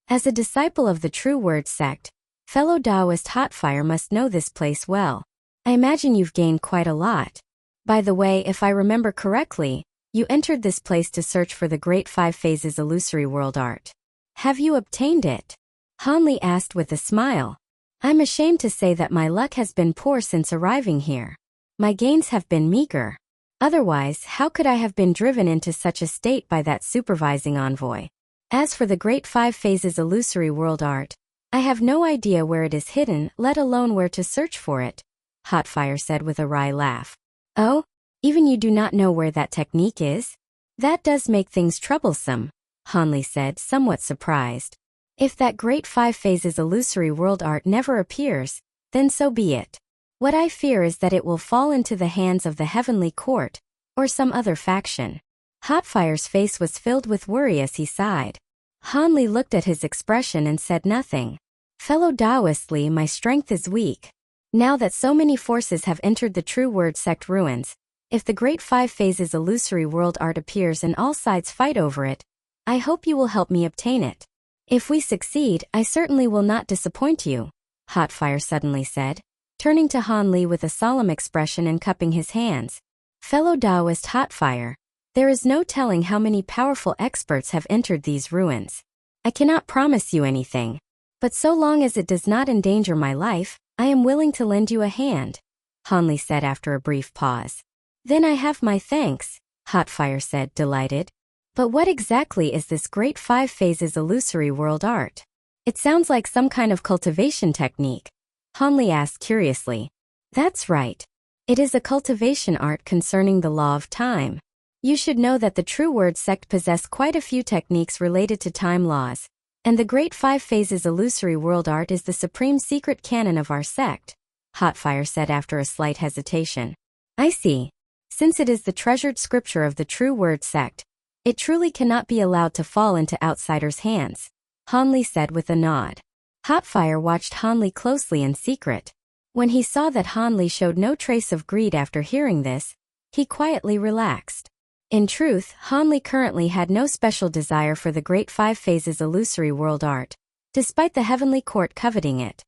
As a disciple of the True Word sect, fellow Taoist Hotfire must know this place well. I imagine you've gained quite a lot. By the way, if I remember correctly, you entered this place to search for the Great Five Phases illusory world art. Have you obtained it? Han Li asked with a smile. I'm ashamed to say that my luck has been poor since arriving here. My gains have been meager. Otherwise, how could I have been driven into such a state by that supervising envoy? As for the Great Five Phases illusory world art, I have no idea where it is hidden, let alone where to search for it, Hotfire said with a wry laugh. Oh? Even you do not know where that technique is? That does make things troublesome, Han Li said, somewhat surprised. If that Great Five Phases illusory world art never appears, then so be it. What I fear is that it will fall into the hands of the Heavenly Court, or some other faction. Hotfire's face was filled with worry as he sighed. Han Li looked at his expression and said nothing. Fellow Taoist Li, my strength is weak. Now that so many forces have entered the True Word sect ruins, if the Great Five Phases illusory world art appears and all sides fight over it, I hope you will help me obtain it. If we succeed, I certainly will not disappoint you, Hotfire suddenly said, turning to Han Li with a solemn expression and cupping his hands. Fellow Taoist Hotfire, there is no telling how many powerful experts have entered these ruins. I cannot promise you anything, but so long as it does not endanger my life, I am willing to lend you a hand. Hanli said after a brief pause. Then I have my thanks, Hotfire said, delighted. But what exactly is this great 5 phases illusory world art? It sounds like some kind of cultivation technique, Hanli asked curiously. That's right. It is a cultivation art concerning the law of time. You should know that the True Word sect possess quite a few techniques related to time laws, and the Great 5 Phases illusory world art is the supreme secret canon of our sect, Hotfire said after a slight hesitation. I see. Since it is the treasured scripture of the True Word sect, it truly cannot be allowed to fall into outsiders' hands, Hanli said with a nod. Hotfire watched Hanli closely in secret. When he saw that Hanli showed no trace of greed after hearing this, he quietly relaxed. In truth, Hanli currently had no special desire for the Great 5 Phases illusory world art, despite the Heavenly Court coveting it.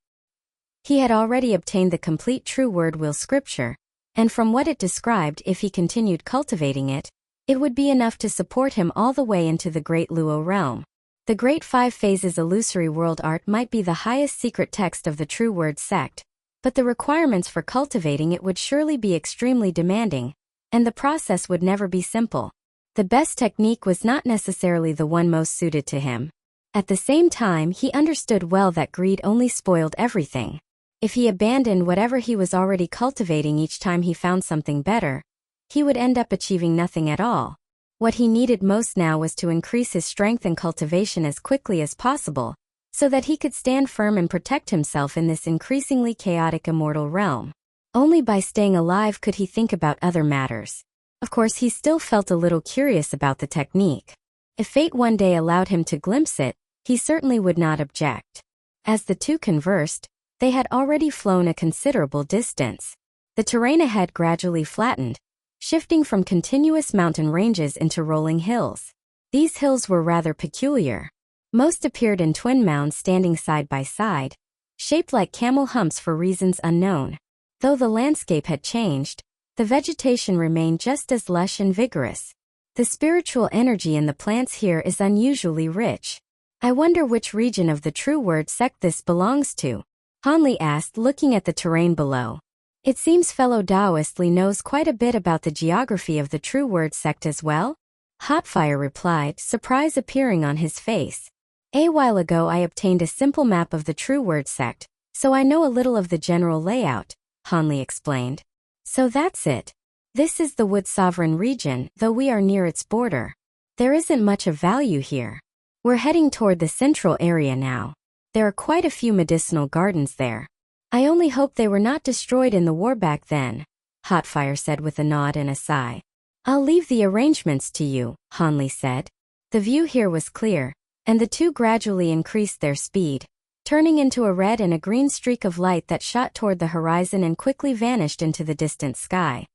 He had already obtained the complete True Word Will scripture, and from what it described, if he continued cultivating it, it would be enough to support him all the way into the Great Luo realm. The Great 5 Phases illusory world art might be the highest secret text of the True Word sect, but the requirements for cultivating it would surely be extremely demanding, and the process would never be simple. The best technique was not necessarily the one most suited to him. At the same time, he understood well that greed only spoiled everything. If he abandoned whatever he was already cultivating each time he found something better, he would end up achieving nothing at all. What he needed most now was to increase his strength and cultivation as quickly as possible, so that he could stand firm and protect himself in this increasingly chaotic immortal realm. Only by staying alive could he think about other matters. Of course, he still felt a little curious about the technique. If fate one day allowed him to glimpse it, he certainly would not object. As the two conversed, they had already flown a considerable distance. The terrain ahead gradually flattened, shifting from continuous mountain ranges into rolling hills. These hills were rather peculiar. Most appeared in twin mounds standing side by side, shaped like camel humps for reasons unknown. Though the landscape had changed, the vegetation remained just as lush and vigorous. The spiritual energy in the plants here is unusually rich. I wonder which region of the True Word sect this belongs to, Hanli asked, looking at the terrain below. It seems fellow Taoist Li knows quite a bit about the geography of the True Word sect as well, Hotfire replied, surprise appearing on his face. A while ago I obtained a simple map of the True Word sect, so I know a little of the general layout, Hanli explained. So that's it. This is the Wood Sovereign region, though we are near its border. There isn't much of value here. We're heading toward the central area now. There are quite a few medicinal gardens there. I only hope they were not destroyed in the war back then, Hotfire said with a nod and a sigh. I'll leave the arrangements to you, Hanli said. The view here was clear, and the two gradually increased their speed, turning into a red and a green streak of light that shot toward the horizon and quickly vanished into the distant sky.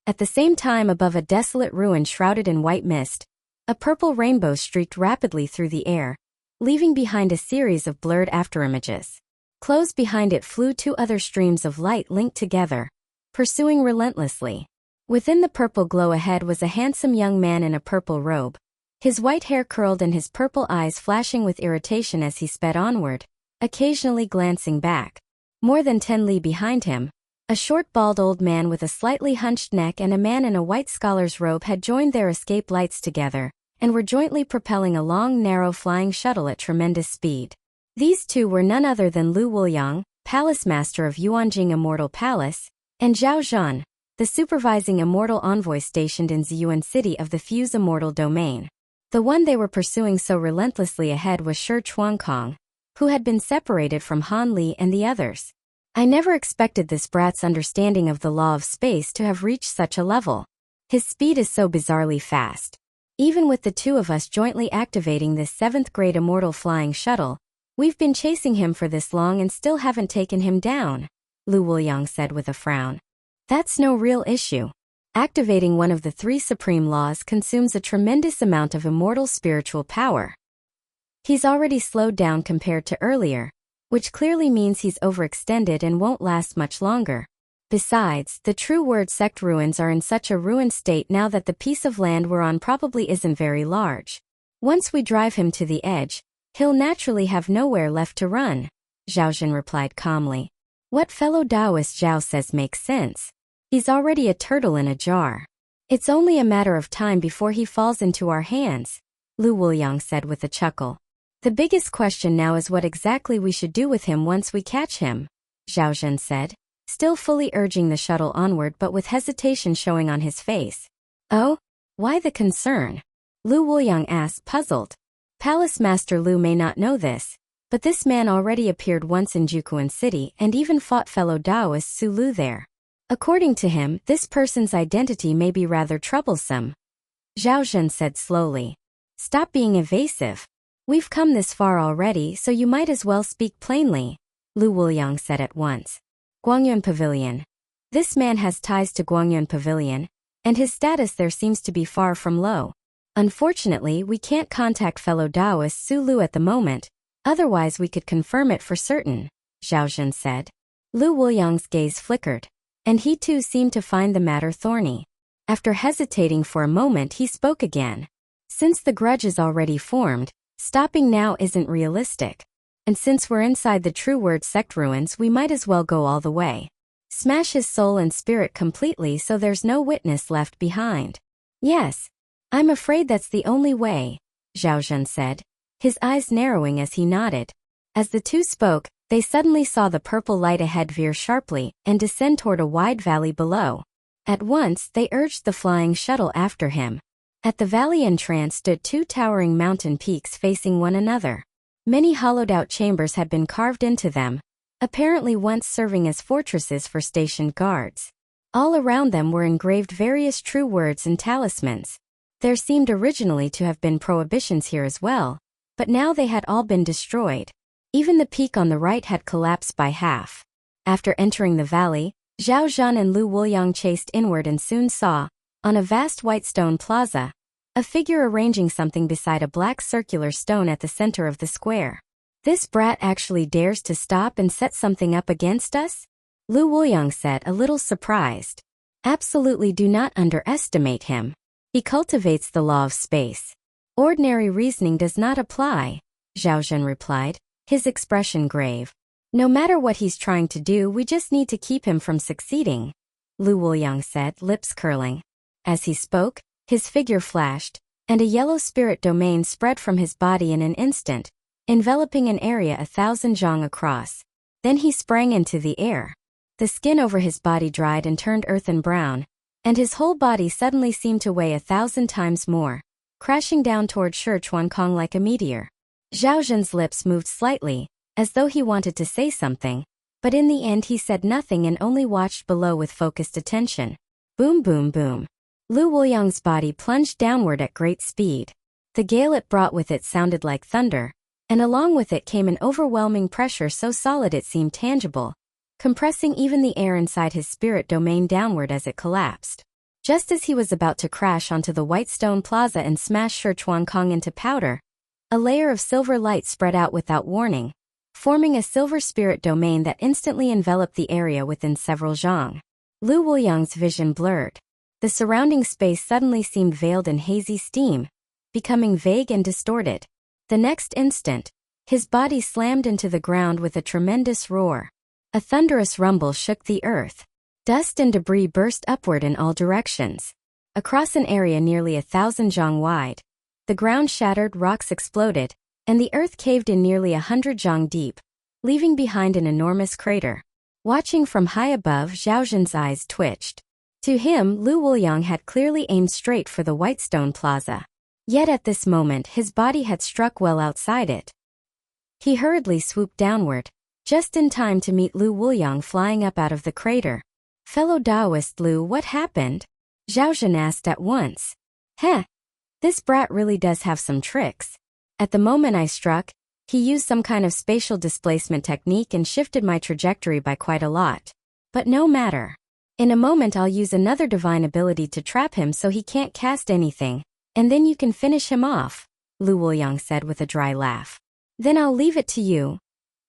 At the same time, above a desolate ruin shrouded in white mist, a purple rainbow streaked rapidly through the air, leaving behind a series of blurred afterimages. Close behind it flew 2 other streams of light linked together, pursuing relentlessly. Within the purple glow ahead was a handsome young man in a purple robe, his white hair curled and his purple eyes flashing with irritation as he sped onward, occasionally glancing back. More than 10 li behind him, a short bald old man with a slightly hunched neck and a man in a white scholar's robe had joined their escape lights together, and were jointly propelling a long narrow flying shuttle at tremendous speed. These two were none other than Lu Wuliang, Palace Master of Yuanjing Immortal Palace, and Zhao Zhan, the supervising immortal envoy stationed in Ziyuan City of the Fuse Immortal Domain. The one they were pursuing so relentlessly ahead was Shi Chuankong, who had been separated from Han Li and the others. I never expected this brat's understanding of the law of space to have reached such a level. His speed is so bizarrely fast. Even with the two of us jointly activating this 7th grade immortal flying shuttle, we've been chasing him for this long and still haven't taken him down, Lu Wuliang said with a frown. That's no real issue. Activating one of the 3 supreme laws consumes a tremendous amount of immortal spiritual power. He's already slowed down compared to earlier, which clearly means he's overextended and won't last much longer. Besides, the True Word sect ruins are in such a ruined state now that the piece of land we're on probably isn't very large. Once we drive him to the edge, he'll naturally have nowhere left to run, Zhao Zhan replied calmly. What fellow Taoist Zhao says makes sense. He's already a turtle in a jar. It's only a matter of time before he falls into our hands, Lu Wuliang said with a chuckle. The biggest question now is what exactly we should do with him once we catch him, Zhao Zhen said, still fully urging the shuttle onward but with hesitation showing on his face. Oh? Why the concern? Lu Wuliang asked, puzzled. Palace Master Lu may not know this, but this man already appeared once in Juquan City and even fought fellow Taoist Su Lu there. According to him, this person's identity may be rather troublesome. Zhao Zhen said slowly. Stop being evasive. We've come this far already, so you might as well speak plainly, Lu Wuliang said at once. Guangyuan Pavilion. This man has ties to Guangyuan Pavilion, and his status there seems to be far from low. Unfortunately, we can't contact fellow Taoist Su Lu at the moment, otherwise we could confirm it for certain, Zhao Zhen said. Lu Wuliang's gaze flickered, and he too seemed to find the matter thorny. After hesitating for a moment, he spoke again. Since the grudge is already formed, stopping now isn't realistic. And since we're inside the True Word sect ruins, we might as well go all the way. Smash his soul and spirit completely so there's no witness left behind. Yes. I'm afraid that's the only way, Zhao Zhen said, his eyes narrowing as he nodded. As the two spoke, they suddenly saw the purple light ahead veer sharply and descend toward a wide valley below. At once, they urged the flying shuttle after him. At the valley entrance stood two towering mountain peaks facing one another. Many hollowed-out chambers had been carved into them, apparently once serving as fortresses for stationed guards. All around them were engraved various true words and talismans. There seemed originally to have been prohibitions here as well, but now they had all been destroyed. Even the peak on the right had collapsed by half. After entering the valley, Zhao Zhen and Lu Wuliang chased inward and soon saw, on a vast white stone plaza, a figure arranging something beside a black circular stone at the center of the square. This brat actually dares to stop and set something up against us? Lu Wuliang said, a little surprised. Absolutely do not underestimate him. He cultivates the law of space. Ordinary reasoning does not apply, Zhao Zhen replied, his expression grave. No matter what he's trying to do, we just need to keep him from succeeding, Lu Wuliang said, lips curling. As he spoke, his figure flashed, and a yellow spirit domain spread from his body in an instant, enveloping an area 1,000 zhang across. Then he sprang into the air. The skin over his body dried and turned earthen brown, and his whole body suddenly seemed to weigh 1,000 times more, crashing down toward Shi Chuankong like a meteor. Zhao Zhen's lips moved slightly, as though he wanted to say something, but in the end he said nothing and only watched below with focused attention. Boom boom boom. Lu Wuliang's body plunged downward at great speed. The gale it brought with it sounded like thunder, and along with it came an overwhelming pressure so solid it seemed tangible, compressing even the air inside his spirit domain downward as it collapsed. Just as he was about to crash onto the white stone plaza and smash Shi Chuankong into powder, a layer of silver light spread out without warning, forming a silver spirit domain that instantly enveloped the area within several zhang. Lu Wuliang's vision blurred. The surrounding space suddenly seemed veiled in hazy steam, becoming vague and distorted. The next instant, his body slammed into the ground with a tremendous roar. A thunderous rumble shook the earth. Dust and debris burst upward in all directions. Across an area nearly 1,000 zhang wide, the ground shattered, rocks exploded, and the earth caved in nearly 100 zhang deep, leaving behind an enormous crater. Watching from high above, Zhao Zhen's eyes twitched. To him, Lu Wuliang had clearly aimed straight for the white stone plaza. Yet at this moment his body had struck well outside it. He hurriedly swooped downward, just in time to meet Lu Wuliang flying up out of the crater. Fellow Taoist Lu, what happened? Zhao Zhen asked at once. Heh, this brat really does have some tricks. At the moment I struck, he used some kind of spatial displacement technique and shifted my trajectory by quite a lot. But no matter. In a moment I'll use another divine ability to trap him so he can't cast anything, and then you can finish him off, Lu Wuliang said with a dry laugh. Then I'll leave it to you,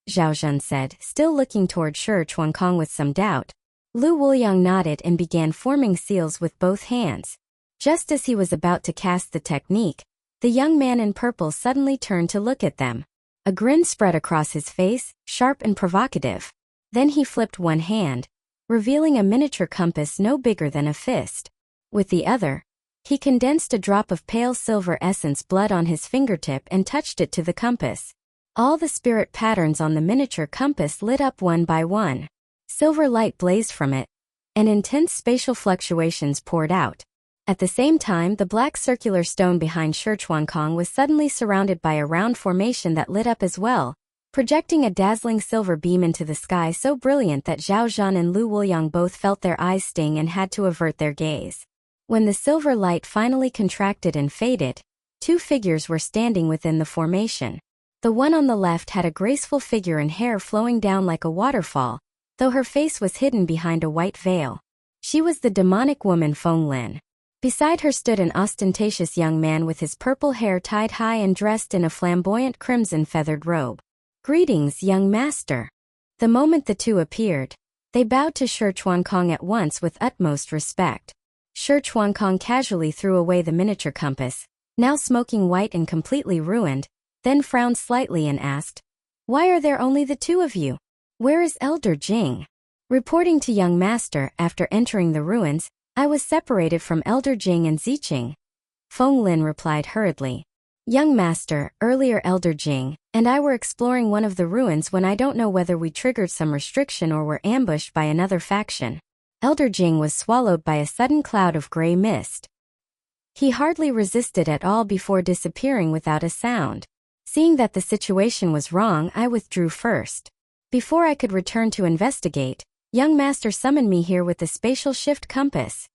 Zhao Zhen said, still looking toward Shi Chuankong with some doubt. Lu Wuliang nodded and began forming seals with both hands. Just as he was about to cast the technique, the young man in purple suddenly turned to look at them. A grin spread across his face, sharp and provocative. Then he flipped one hand, revealing a miniature compass no bigger than a fist. With the other, he condensed a drop of pale silver essence blood on his fingertip and touched it to the compass. All the spirit patterns on the miniature compass lit up one by one. Silver light blazed from it, and intense spatial fluctuations poured out. At the same time, the black circular stone behind Shichuankong was suddenly surrounded by a round formation that lit up as well, projecting a dazzling silver beam into the sky so brilliant that Zhao Zhan and Lu Wuliang both felt their eyes sting and had to avert their gaze. When the silver light finally contracted and faded, two figures were standing within the formation. The one on the left had a graceful figure and hair flowing down like a waterfall, though her face was hidden behind a white veil. She was the demonic woman Feng Lin. Beside her stood an ostentatious young man with his purple hair tied high and dressed in a flamboyant crimson feathered robe. "Greetings, young master." The moment the two appeared, they bowed to Shichuankong at once with utmost respect. Shichuankong casually threw away the miniature compass, now smoking white and completely ruined, then frowned slightly and asked, "Why are there only the two of you? Where is Elder Jing?" Reporting to young master after entering the ruins, "I was separated from Elder Jing and Ziqing," Feng Lin replied hurriedly. "Young master, earlier Elder Jing and I were exploring one of the ruins when I don't know whether we triggered some restriction or were ambushed by another faction." Elder Jing was swallowed by a sudden cloud of gray mist. He hardly resisted at all before disappearing without a sound. Seeing that the situation was wrong, I withdrew first. Before I could return to investigate, young master summoned me here with the spatial shift compass,"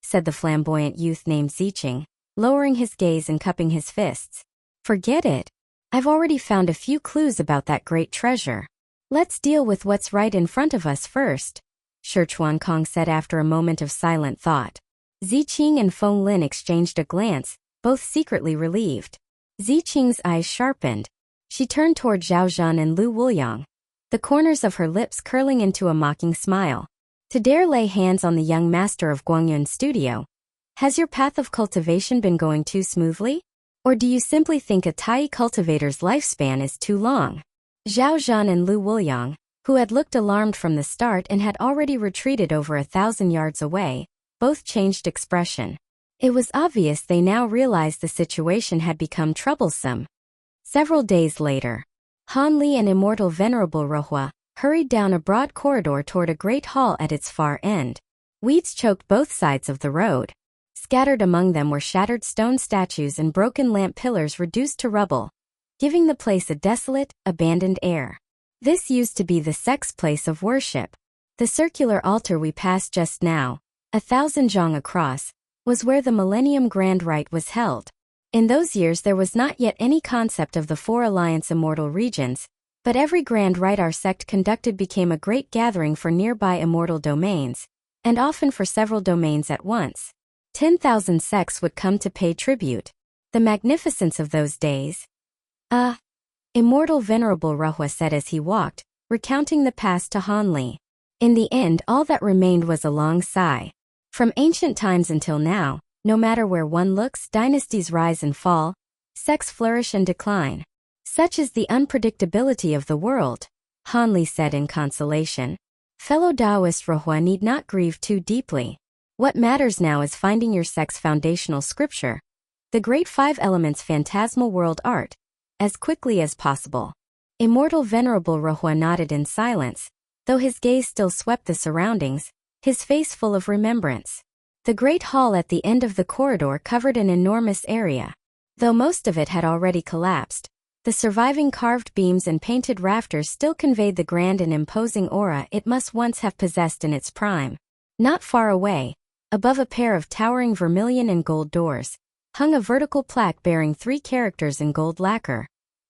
said the flamboyant youth named Ziqing, lowering his gaze and cupping his fists. "Forget it. I've already found a few clues about that great treasure. Let's deal with what's right in front of us first," Shichuankong said after a moment of silent thought. Ziqing and Feng Lin exchanged a glance, both secretly relieved. Ziqing's eyes sharpened. She turned toward Zhao Zhan and Lu Wuliang, the corners of her lips curling into a mocking smile. "To dare lay hands on the young master of Guangyun Studio, has your path of cultivation been going too smoothly? Or do you simply think a Tai cultivator's lifespan is too long?" Zhao Zhan and Lu Wuliang, who had looked alarmed from the start and had already retreated over 1,000 yards away, both changed expression. It was obvious they now realized the situation had become troublesome. Several days later, Han Li and Immortal Venerable Rohua hurried down a broad corridor toward a great hall at its far end. Weeds choked both sides of the road. Scattered among them were shattered stone statues and broken lamp pillars reduced to rubble, giving the place a desolate, abandoned air. This used to be the sect's place of worship. The circular altar we passed just now, 1,000 zhang across, was where the Millennium Grand Rite was held. In those years there was not yet any concept of the Four Alliance Immortal Regions, but every Grand Rite our sect conducted became a great gathering for nearby immortal domains, and often for several domains at once. 10,000 sects would come to pay tribute. The magnificence of those days. Immortal Venerable Rohua said as he walked, recounting the past to Han Li. In the end, all that remained was a long sigh. From ancient times until now, no matter where one looks, dynasties rise and fall, sects flourish and decline. Such is the unpredictability of the world, Han Li said in consolation. Fellow Taoist Rohua need not grieve too deeply. What matters now is finding your sect's foundational scripture, the great 5 elements phantasmal world art, as quickly as possible. Immortal Venerable Rohua nodded in silence, though his gaze still swept the surroundings, his face full of remembrance. The great hall at the end of the corridor covered an enormous area. Though most of it had already collapsed, the surviving carved beams and painted rafters still conveyed the grand and imposing aura it must once have possessed in its prime. Not far away, above a pair of towering vermilion and gold doors, hung a vertical plaque bearing 3 characters in gold lacquer.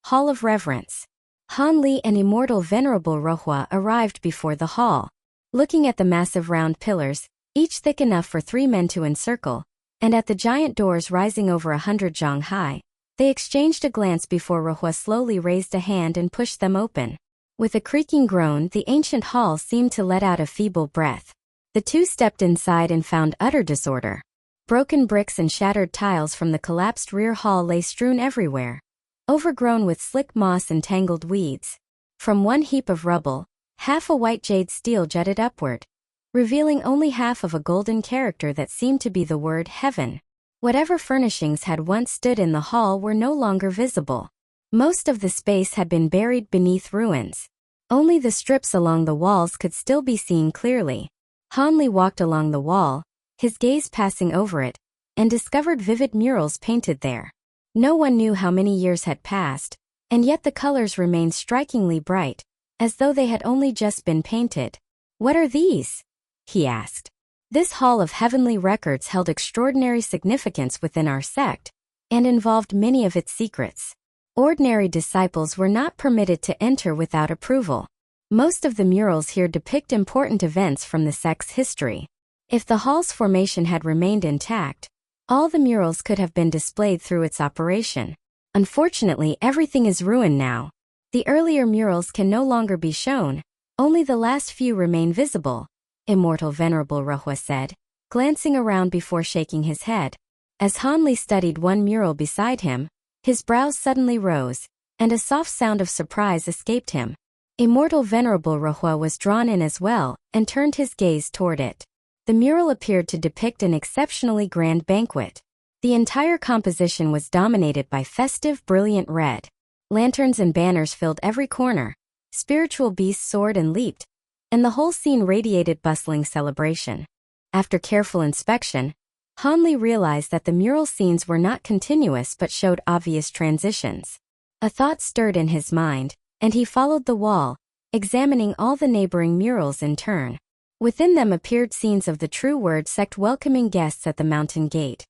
Hall of Reverence. Han Li and Immortal Venerable Rohua arrived before the hall. Looking at the massive round pillars, each thick enough for 3 men to encircle, and at the giant doors rising over 100 zhang high, they exchanged a glance before Rohua slowly raised a hand and pushed them open. With a creaking groan, the ancient hall seemed to let out a feeble breath. The two stepped inside and found utter disorder. Broken bricks and shattered tiles from the collapsed rear hall lay strewn everywhere, overgrown with slick moss and tangled weeds. From one heap of rubble, Half a white jade steel jutted upward, revealing only half of a golden character that seemed to be the word heaven. Whatever furnishings had once stood in the hall were no longer visible. Most of the space had been buried beneath ruins. Only the strips along the walls could still be seen clearly. Hanli walked along the wall, his gaze passing over it, and discovered vivid murals painted there. No one knew how many years had passed, and yet the colors remained strikingly bright, as though they had only just been painted. "What are these?" he asked. This hall of heavenly records held extraordinary significance within our sect, and involved many of its secrets. Ordinary disciples were not permitted to enter without approval. Most of the murals here depict important events from the sect's history. If the hall's formation had remained intact, all the murals could have been displayed through its operation. Unfortunately, everything is ruined now. The earlier murals can no longer be shown, only the last few remain visible, Immortal Venerable Rohua said, glancing around before shaking his head. As Hanli studied one mural beside him, his brows suddenly rose, and a soft sound of surprise escaped him. Immortal Venerable Rohua was drawn in as well, and turned his gaze toward it. The mural appeared to depict an exceptionally grand banquet. The entire composition was dominated by festive, brilliant red. Lanterns and banners filled every corner. Spiritual beasts soared and leaped, and the whole scene radiated bustling celebration. After careful inspection, Hanli realized that the mural scenes were not continuous but showed obvious transitions. A thought stirred in his mind, and he followed the wall, examining all the neighboring murals in turn. Within them appeared scenes of the True Word sect welcoming guests at the mountain gate,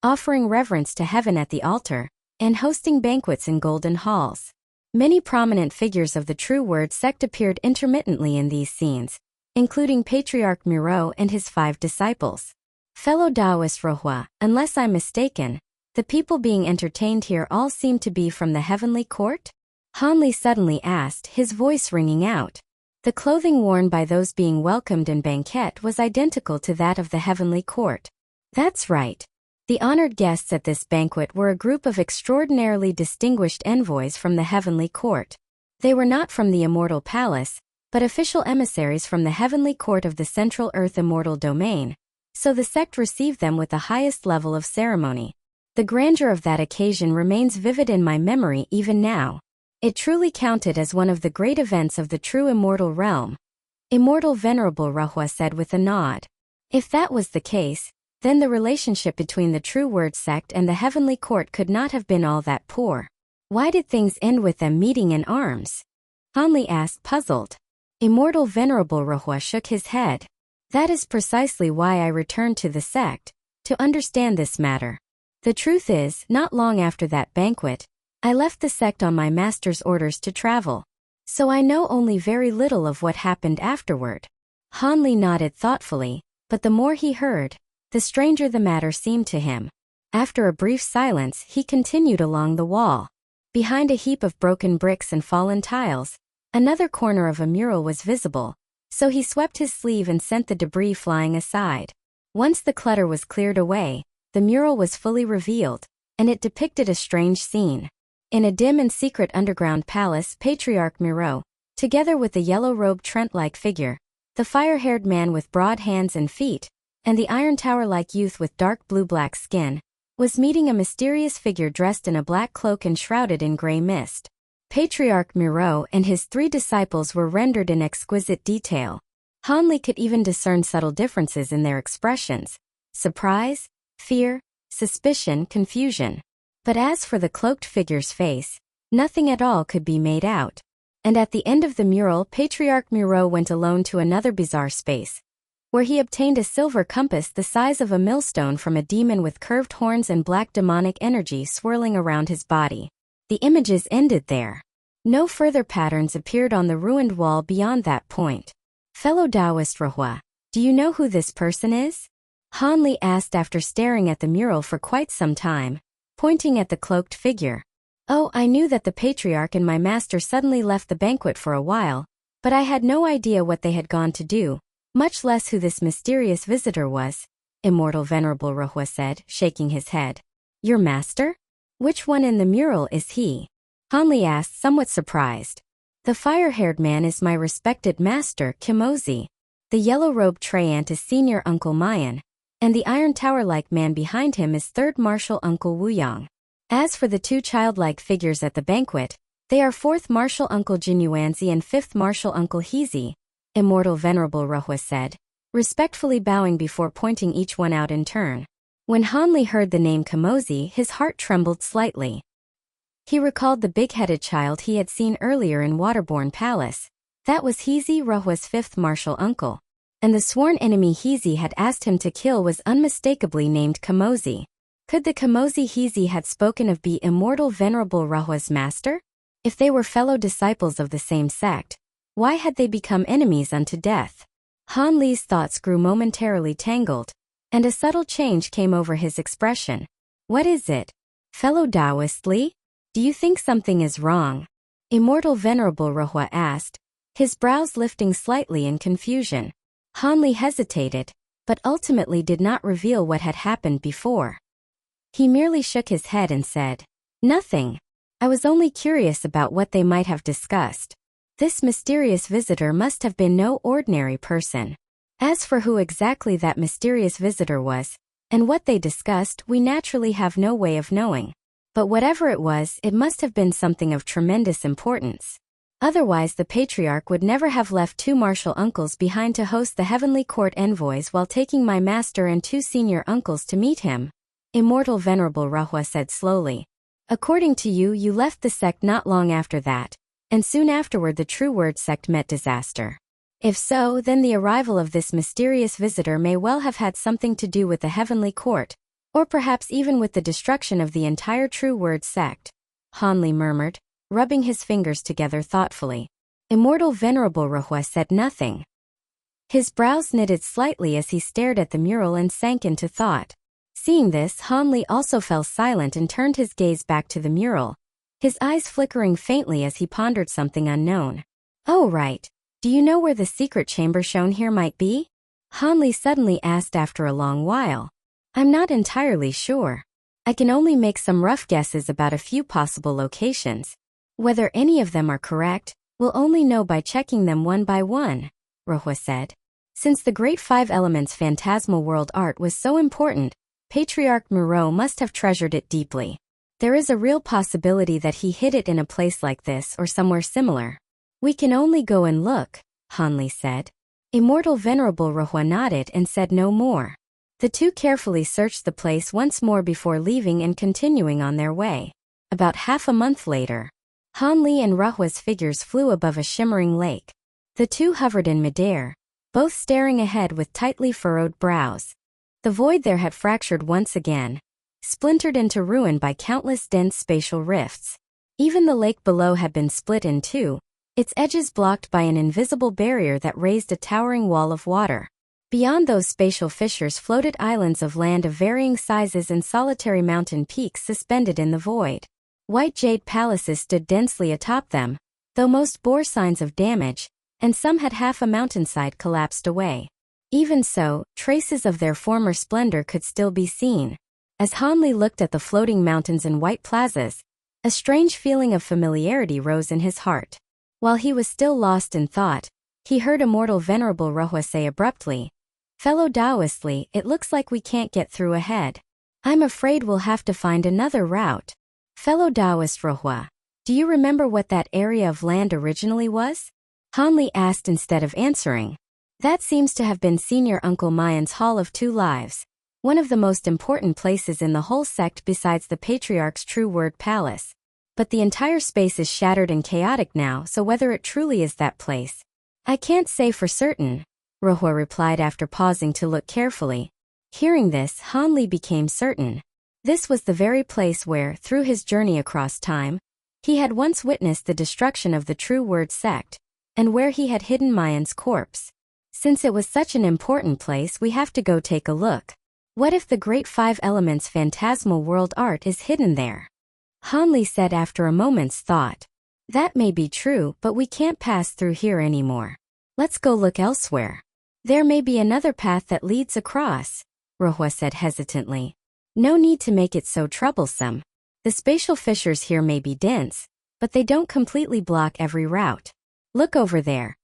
offering reverence to heaven at the altar, and hosting banquets in golden halls. Many prominent figures of the True Word sect appeared intermittently in these scenes, including Patriarch Miro and his 5 disciples. Fellow Taoist Rohua, unless I'm mistaken, the people being entertained here all seem to be from the heavenly court? Hanli suddenly asked, his voice ringing out. The clothing worn by those being welcomed in banquet was identical to that of the heavenly court. That's right. The honored guests at this banquet were a group of extraordinarily distinguished envoys from the heavenly court. They were not from the Immortal Palace, but official emissaries from the heavenly court of the Central Earth Immortal Domain, so the sect received them with the highest level of ceremony. The grandeur of that occasion remains vivid in my memory even now. It truly counted as one of the great events of the true Immortal Realm, Immortal Venerable Rohua said with a nod. If that was the case, then the relationship between the True Word sect and the heavenly court could not have been all that poor. Why did things end with them meeting in arms? Hanli asked, puzzled. Immortal Venerable Rohua shook his head. That is precisely why I returned to the sect, to understand this matter. The truth is, not long after that banquet, I left the sect on my master's orders to travel. So I know only very little of what happened afterward. Hanli nodded thoughtfully, but the more he heard, the stranger the matter seemed to him. After a brief silence, he continued along the wall. Behind a heap of broken bricks and fallen tiles, another corner of a mural was visible, so he swept his sleeve and sent the debris flying aside. Once the clutter was cleared away, the mural was fully revealed, and it depicted a strange scene. In a dim and secret underground palace, Patriarch Miro, together with the yellow-robed Trent-like figure, the fire-haired man with broad hands and feet, and the Iron Tower-like youth with dark blue-black skin, was meeting a mysterious figure dressed in a black cloak and shrouded in gray mist. Patriarch Miro and his 3 disciples were rendered in exquisite detail. Hanli could even discern subtle differences in their expressions: surprise, fear, suspicion, confusion. But as for the cloaked figure's face, nothing at all could be made out. And at the end of the mural, Patriarch Miro went alone to another bizarre space, where he obtained a silver compass the size of a millstone from a demon with curved horns and black demonic energy swirling around his body. The images ended there. No further patterns appeared on the ruined wall beyond that point. Fellow Taoist Rohua, do you know who this person is? Hanli asked after staring at the mural for quite some time, pointing at the cloaked figure. Oh, I knew that the Patriarch and my master suddenly left the banquet for a while, but I had no idea what they had gone to do, much less who this mysterious visitor was, Immortal Venerable Rohua said, shaking his head. Your master? Which one in the mural is he? Hanli asked, somewhat surprised. The fire-haired man is my respected master, Kimozi. The yellow-robed Traiant is senior Uncle Mayan, and the iron tower-like man behind him is third martial Uncle Wuyang. As for the two childlike figures at the banquet, they are fourth martial Uncle Jinyuanzi and fifth martial Uncle Hizi, Immortal Venerable Rohua said, respectfully bowing before pointing each one out in turn. When Hanli heard the name Kimozi, his heart trembled slightly. He recalled the big-headed child he had seen earlier in Waterborne Palace. That was Hizi, Rohua's fifth martial uncle. And the sworn enemy Hizi had asked him to kill was unmistakably named Kimozi. Could the Kimozi Hizi had spoken of be Immortal Venerable Rohua's master? If they were fellow disciples of the same sect, why had they become enemies unto death? Han Li's thoughts grew momentarily tangled, and a subtle change came over his expression. What is it? Fellow Taoist Li? Do you think something is wrong? Immortal Venerable Rohua asked, his brows lifting slightly in confusion. Han Li hesitated, but ultimately did not reveal what had happened before. He merely shook his head and said, "Nothing. I was only curious about what they might have discussed. This mysterious visitor must have been no ordinary person. As for who exactly that mysterious visitor was, and what they discussed, we naturally have no way of knowing. But whatever it was, it must have been something of tremendous importance. Otherwise the patriarch would never have left two martial uncles behind to host the heavenly court envoys while taking my master and two senior uncles to meet him." Immortal Venerable Rohua said slowly. "According to you, you left the sect not long after that, and soon afterward the True Word sect met disaster. If so, then the arrival of this mysterious visitor may well have had something to do with the heavenly court, or perhaps even with the destruction of the entire True Word sect," Han Li murmured, rubbing his fingers together thoughtfully. Immortal Venerable Rohua said nothing. His brows knitted slightly as he stared at the mural and sank into thought. Seeing this, Han Li also fell silent and turned his gaze back to the mural, his eyes flickering faintly as he pondered something unknown. "Oh right. Do you know where the secret chamber shown here might be?" Han Li suddenly asked after a long while. "I'm not entirely sure. I can only make some rough guesses about a few possible locations. Whether any of them are correct, we'll only know by checking them one by one," Rohua said. Since the Great Five Elements phantasmal world art was so important, Patriarch Moreau must have treasured it deeply. There is a real possibility that he hid it in a place like this or somewhere similar. "We can only go and look," Han Li said. Immortal Venerable Rohua nodded and said no more. The two carefully searched the place once more before leaving and continuing on their way. About half a month later, Han Li and Rohua's figures flew above a shimmering lake. The two hovered in midair, both staring ahead with tightly furrowed brows. The void there had fractured once again, splintered into ruin by countless dense spatial rifts. Even the lake below had been split in two, its edges blocked by an invisible barrier that raised a towering wall of water. Beyond those spatial fissures floated islands of land of varying sizes and solitary mountain peaks suspended in the void. White jade palaces stood densely atop them, though most bore signs of damage, and some had half a mountainside collapsed away. Even so, traces of their former splendor could still be seen. As Han Li looked at the floating mountains and white plazas, a strange feeling of familiarity rose in his heart. While he was still lost in thought, he heard Immortal Venerable Rohua say abruptly, "Fellow Taoist Li, it looks like we can't get through ahead. I'm afraid we'll have to find another route." "Fellow Taoist Rohua, do you remember what that area of land originally was?" Han Li asked instead of answering. "That seems to have been Senior Uncle Mayan's Hall of Two Lives, one of the most important places in the whole sect besides the Patriarch's True Word Palace. But the entire space is shattered and chaotic now, so whether it truly is that place, I can't say for certain," Rohua replied after pausing to look carefully. Hearing this, Han Li became certain. This was the very place where, through his journey across time, he had once witnessed the destruction of the True Word sect, and where he had hidden Mayan's corpse. Since it was such an important place, we have to go take a look. What if the Great Five Elements phantasmal world art is hidden there? Han Li said after a moment's thought. "That may be true, but we can't pass through here anymore. Let's go look elsewhere. There may be another path that leads across," Rohua said hesitantly. "No need to make it so troublesome. The spatial fissures here may be dense, but they don't completely block every route. Look over there.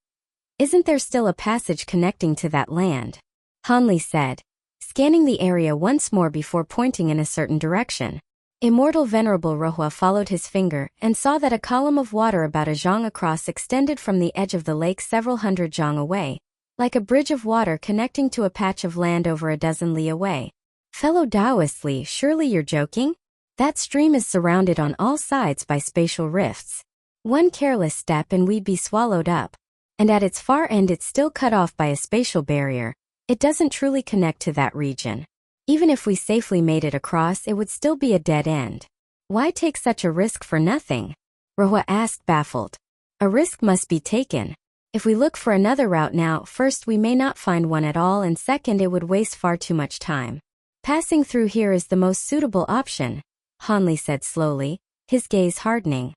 Isn't there still a passage connecting to that land? Hanli said, scanning the area once more before pointing in a certain direction. Immortal Venerable Rohua followed his finger and saw that a column of water about a zhang across extended from the edge of the lake several hundred zhang away, like a bridge of water connecting to a patch of land over a dozen li away. Fellow Taoist Li, surely you're joking? That stream is surrounded on all sides by spatial rifts. One careless step and we'd be swallowed up. And at its far end it's still cut off by a spatial barrier. It doesn't truly connect to that region. Even if we safely made it across, it would still be a dead end. Why take such a risk for nothing? Rohua asked, baffled. A risk must be taken. If we look for another route now, first we may not find one at all, and second it would waste far too much time. Passing through here is the most suitable option, Hanli said slowly, his gaze hardening.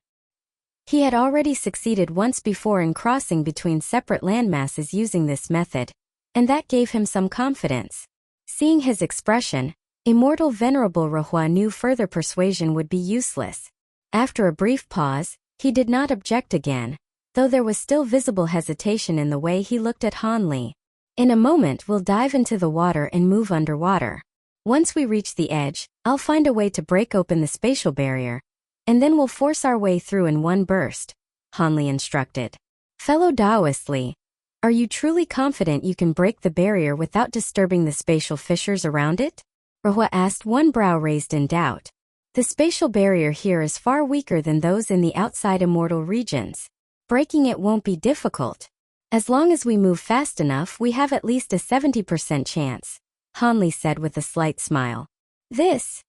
He had already succeeded once before in crossing between separate landmasses using this method, and that gave him some confidence. Seeing his expression, Immortal Venerable Rohua knew further persuasion would be useless. After a brief pause, he did not object again, though there was still visible hesitation in the way he looked at Hanli. In a moment we'll dive into the water and move underwater. Once we reach the edge, I'll find a way to break open the spatial barrier, and then we'll force our way through in one burst, Hanli instructed. Fellow Taoist Li, are you truly confident you can break the barrier without disturbing the spatial fissures around it? Rohua asked, one brow raised in doubt. The spatial barrier here is far weaker than those in the outside immortal regions. Breaking it won't be difficult. As long as we move fast enough, we have at least a 70% chance, Hanli said with a slight smile. This?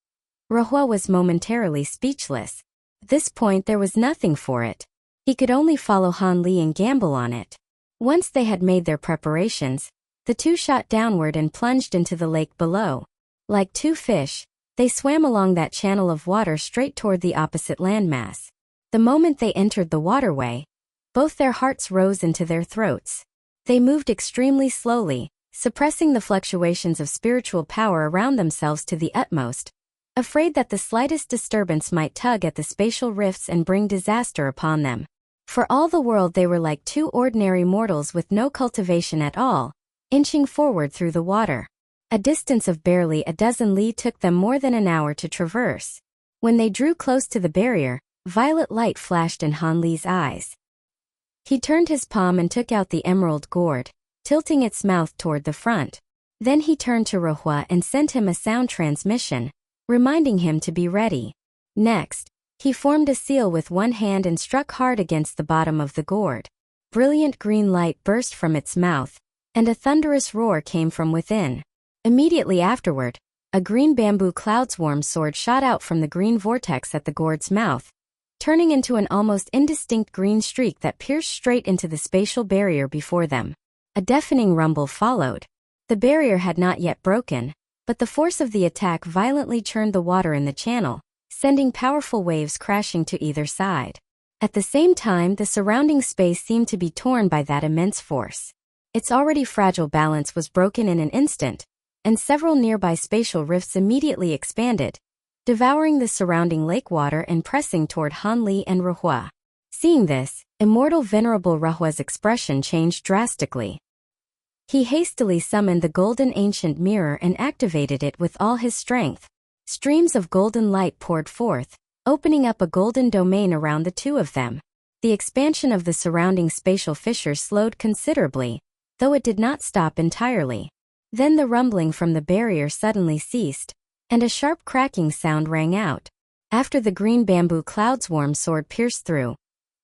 Rohua was momentarily speechless. At this point there was nothing for it. He could only follow Hanli and gamble on it. Once they had made their preparations, the two shot downward and plunged into the lake below. Like two fish, they swam along that channel of water straight toward the opposite landmass. The moment they entered the waterway, both their hearts rose into their throats. They moved extremely slowly, suppressing the fluctuations of spiritual power around themselves to the utmost, afraid that the slightest disturbance might tug at the spatial rifts and bring disaster upon them. For all the world they were like two ordinary mortals with no cultivation at all, inching forward through the water. A distance of barely a dozen li took them more than an hour to traverse. When they drew close to the barrier, violet light flashed in Hanli's eyes. He turned his palm and took out the emerald gourd, tilting its mouth toward the front. Then he turned to Rohua and sent him a sound transmission, reminding him to be ready. Next, he formed a seal with one hand and struck hard against the bottom of the gourd. Brilliant green light burst from its mouth, and a thunderous roar came from within. Immediately afterward, a green bamboo cloudswarm sword shot out from the green vortex at the gourd's mouth, turning into an almost indistinct green streak that pierced straight into the spatial barrier before them. A deafening rumble followed. The barrier had not yet broken, but the force of the attack violently churned the water in the channel, sending powerful waves crashing to either side. At the same time, the surrounding space seemed to be torn by that immense force. Its already fragile balance was broken in an instant, and several nearby spatial rifts immediately expanded, devouring the surrounding lake water and pressing toward Hanli and Rohua. Seeing this, Immortal Venerable Rohua's expression changed drastically. He hastily summoned the golden ancient mirror and activated it with all his strength. Streams of golden light poured forth, opening up a golden domain around the two of them. The expansion of the surrounding spatial fissures slowed considerably, though it did not stop entirely. Then the rumbling from the barrier suddenly ceased, and a sharp cracking sound rang out. After the green bamboo cloudswarm sword pierced through,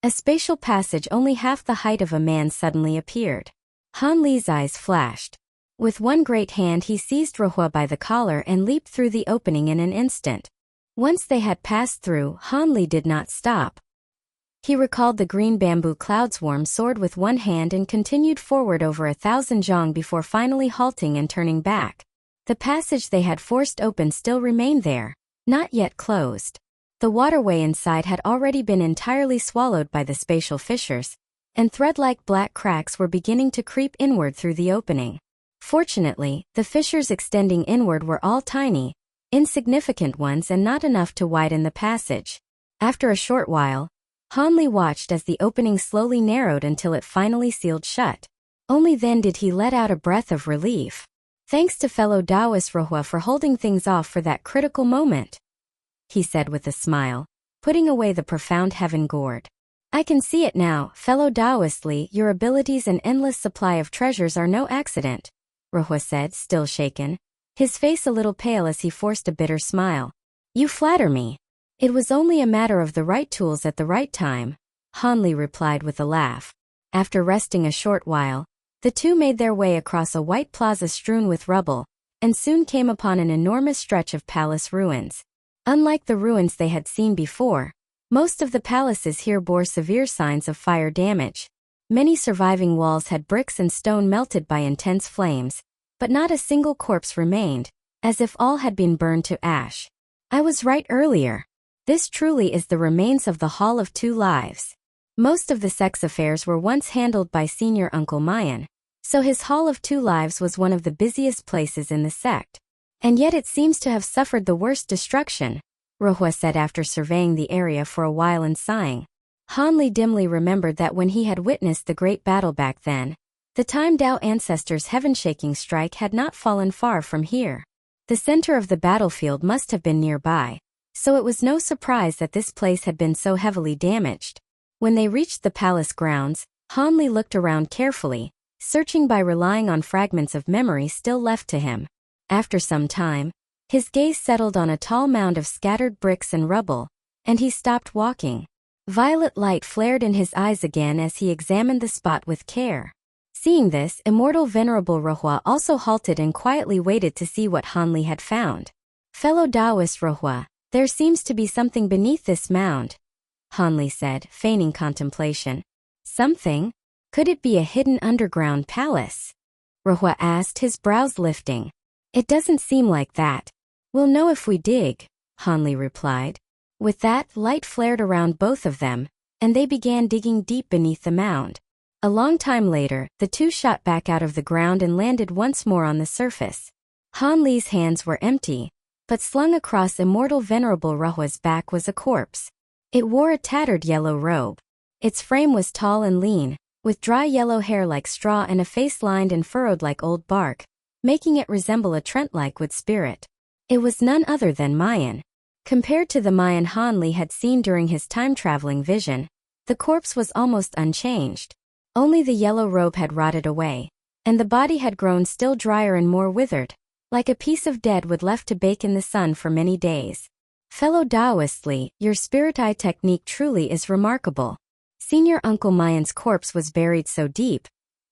a spatial passage only half the height of a man suddenly appeared. Hanli's eyes flashed. With one great hand he seized Rohua by the collar and leaped through the opening in an instant. Once they had passed through, Hanli did not stop. He recalled the green bamboo cloudswarm sword with one hand and continued forward over 1,000 zhang before finally halting and turning back. The passage they had forced open still remained there, not yet closed. The waterway inside had already been entirely swallowed by the spatial fissures, and thread-like black cracks were beginning to creep inward through the opening. Fortunately, the fissures extending inward were all tiny, insignificant ones and not enough to widen the passage. After a short while, Hanli watched as the opening slowly narrowed until it finally sealed shut. Only then did he let out a breath of relief. Thanks to fellow Taoist Rohua for holding things off for that critical moment, he said with a smile, putting away the profound heaven gourd. I can see it now, fellow Taoist Li, your abilities and endless supply of treasures are no accident, Rohua said, still shaken, his face a little pale as he forced a bitter smile. You flatter me. It was only a matter of the right tools at the right time, Hanli replied with a laugh. After resting a short while, the two made their way across a white plaza strewn with rubble, and soon came upon an enormous stretch of palace ruins. Unlike the ruins they had seen before, most of the palaces here bore severe signs of fire damage. Many surviving walls had bricks and stone melted by intense flames, but not a single corpse remained, as if all had been burned to ash. I was right earlier. This truly is the remains of the Hall of Two Lives. Most of the sex affairs were once handled by Senior Uncle Mayan, so his Hall of Two Lives was one of the busiest places in the sect. And yet it seems to have suffered the worst destruction, Rohua said after surveying the area for a while and sighing. Hanli dimly remembered that when he had witnessed the great battle back then, the time Dao ancestors' heaven-shaking strike had not fallen far from here. The center of the battlefield must have been nearby, so it was no surprise that this place had been so heavily damaged. When they reached the palace grounds, Hanli looked around carefully, searching by relying on fragments of memory still left to him. After some time, his gaze settled on a tall mound of scattered bricks and rubble, and he stopped walking. Violet light flared in his eyes again as he examined the spot with care. Seeing this, Immortal Venerable Rohua also halted and quietly waited to see what Hanli had found. Fellow Taoist Rohua, there seems to be something beneath this mound, Hanli said, feigning contemplation. Something? Could it be a hidden underground palace? Rohua asked, his brows lifting. It doesn't seem like that. We'll know if we dig, Hanli replied. With that, light flared around both of them, and they began digging deep beneath the mound. A long time later, the two shot back out of the ground and landed once more on the surface. Hanli's hands were empty, but slung across Immortal Venerable Rohua's back was a corpse. It wore a tattered yellow robe. Its frame was tall and lean, with dry yellow hair like straw and a face lined and furrowed like old bark, making it resemble a Trent-like wood spirit. It was none other than Mayan. Compared to the Mayan Hanli had seen during his time-traveling vision, the corpse was almost unchanged. Only the yellow robe had rotted away, and the body had grown still drier and more withered, like a piece of dead wood left to bake in the sun for many days. Fellow Taoist Li, your spirit eye technique truly is remarkable. Senior Uncle Mayan's corpse was buried so deep,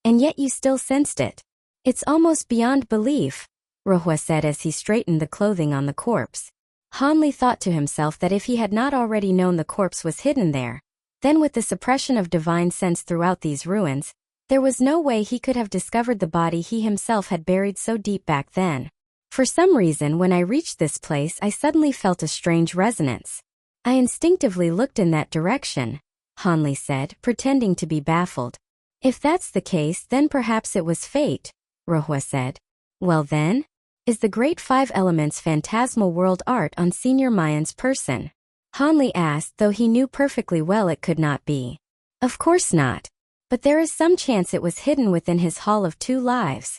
and yet you still sensed it. It's almost beyond belief, Rohua said as he straightened the clothing on the corpse. Hanli thought to himself that if he had not already known the corpse was hidden there, then with the suppression of divine sense throughout these ruins, there was no way he could have discovered the body he himself had buried so deep back then. For some reason, when I reached this place, I suddenly felt a strange resonance. I instinctively looked in that direction, Hanli said, pretending to be baffled. If that's the case, then perhaps it was fate, Rohua said. Well then? Is the Great Five Elements phantasmal world art on Senior Mayan's person? Hanli asked, though he knew perfectly well it could not be. Of course not. But there is some chance it was hidden within his Hall of Two Lives,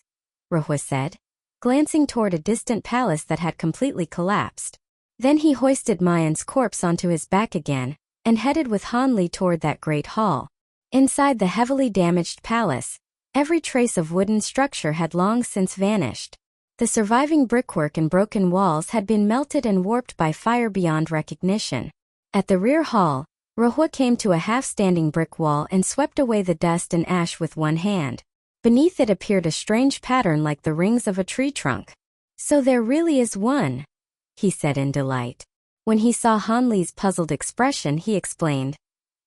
Rohua said, glancing toward a distant palace that had completely collapsed. Then he hoisted Mayan's corpse onto his back again, and headed with Hanli toward that great hall. Inside the heavily damaged palace, every trace of wooden structure had long since vanished. The surviving brickwork and broken walls had been melted and warped by fire beyond recognition. At the rear hall, Rohua came to a half-standing brick wall and swept away the dust and ash with one hand. Beneath it appeared a strange pattern like the rings of a tree trunk. So there really is one, he said in delight. When he saw Hanli's puzzled expression, he explained,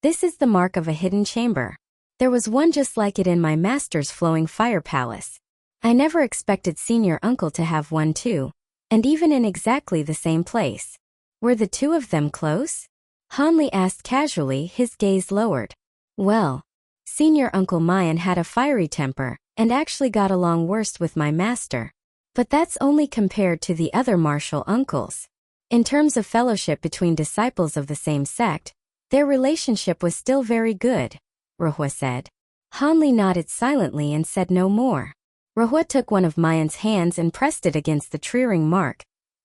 this is the mark of a hidden chamber. There was one just like it in my master's flowing fire palace. I never expected Senior Uncle to have one too, and even in exactly the same place. Were the two of them close? Hanli asked casually, his gaze lowered. Well, Senior Uncle Mayan had a fiery temper, and actually got along worst with my master. But that's only compared to the other martial uncles. In terms of fellowship between disciples of the same sect, Their relationship was still very good, Rohua said. Hanli nodded silently and said no more. Rohua took one of Mayan's hands and pressed it against the tree-ring mark,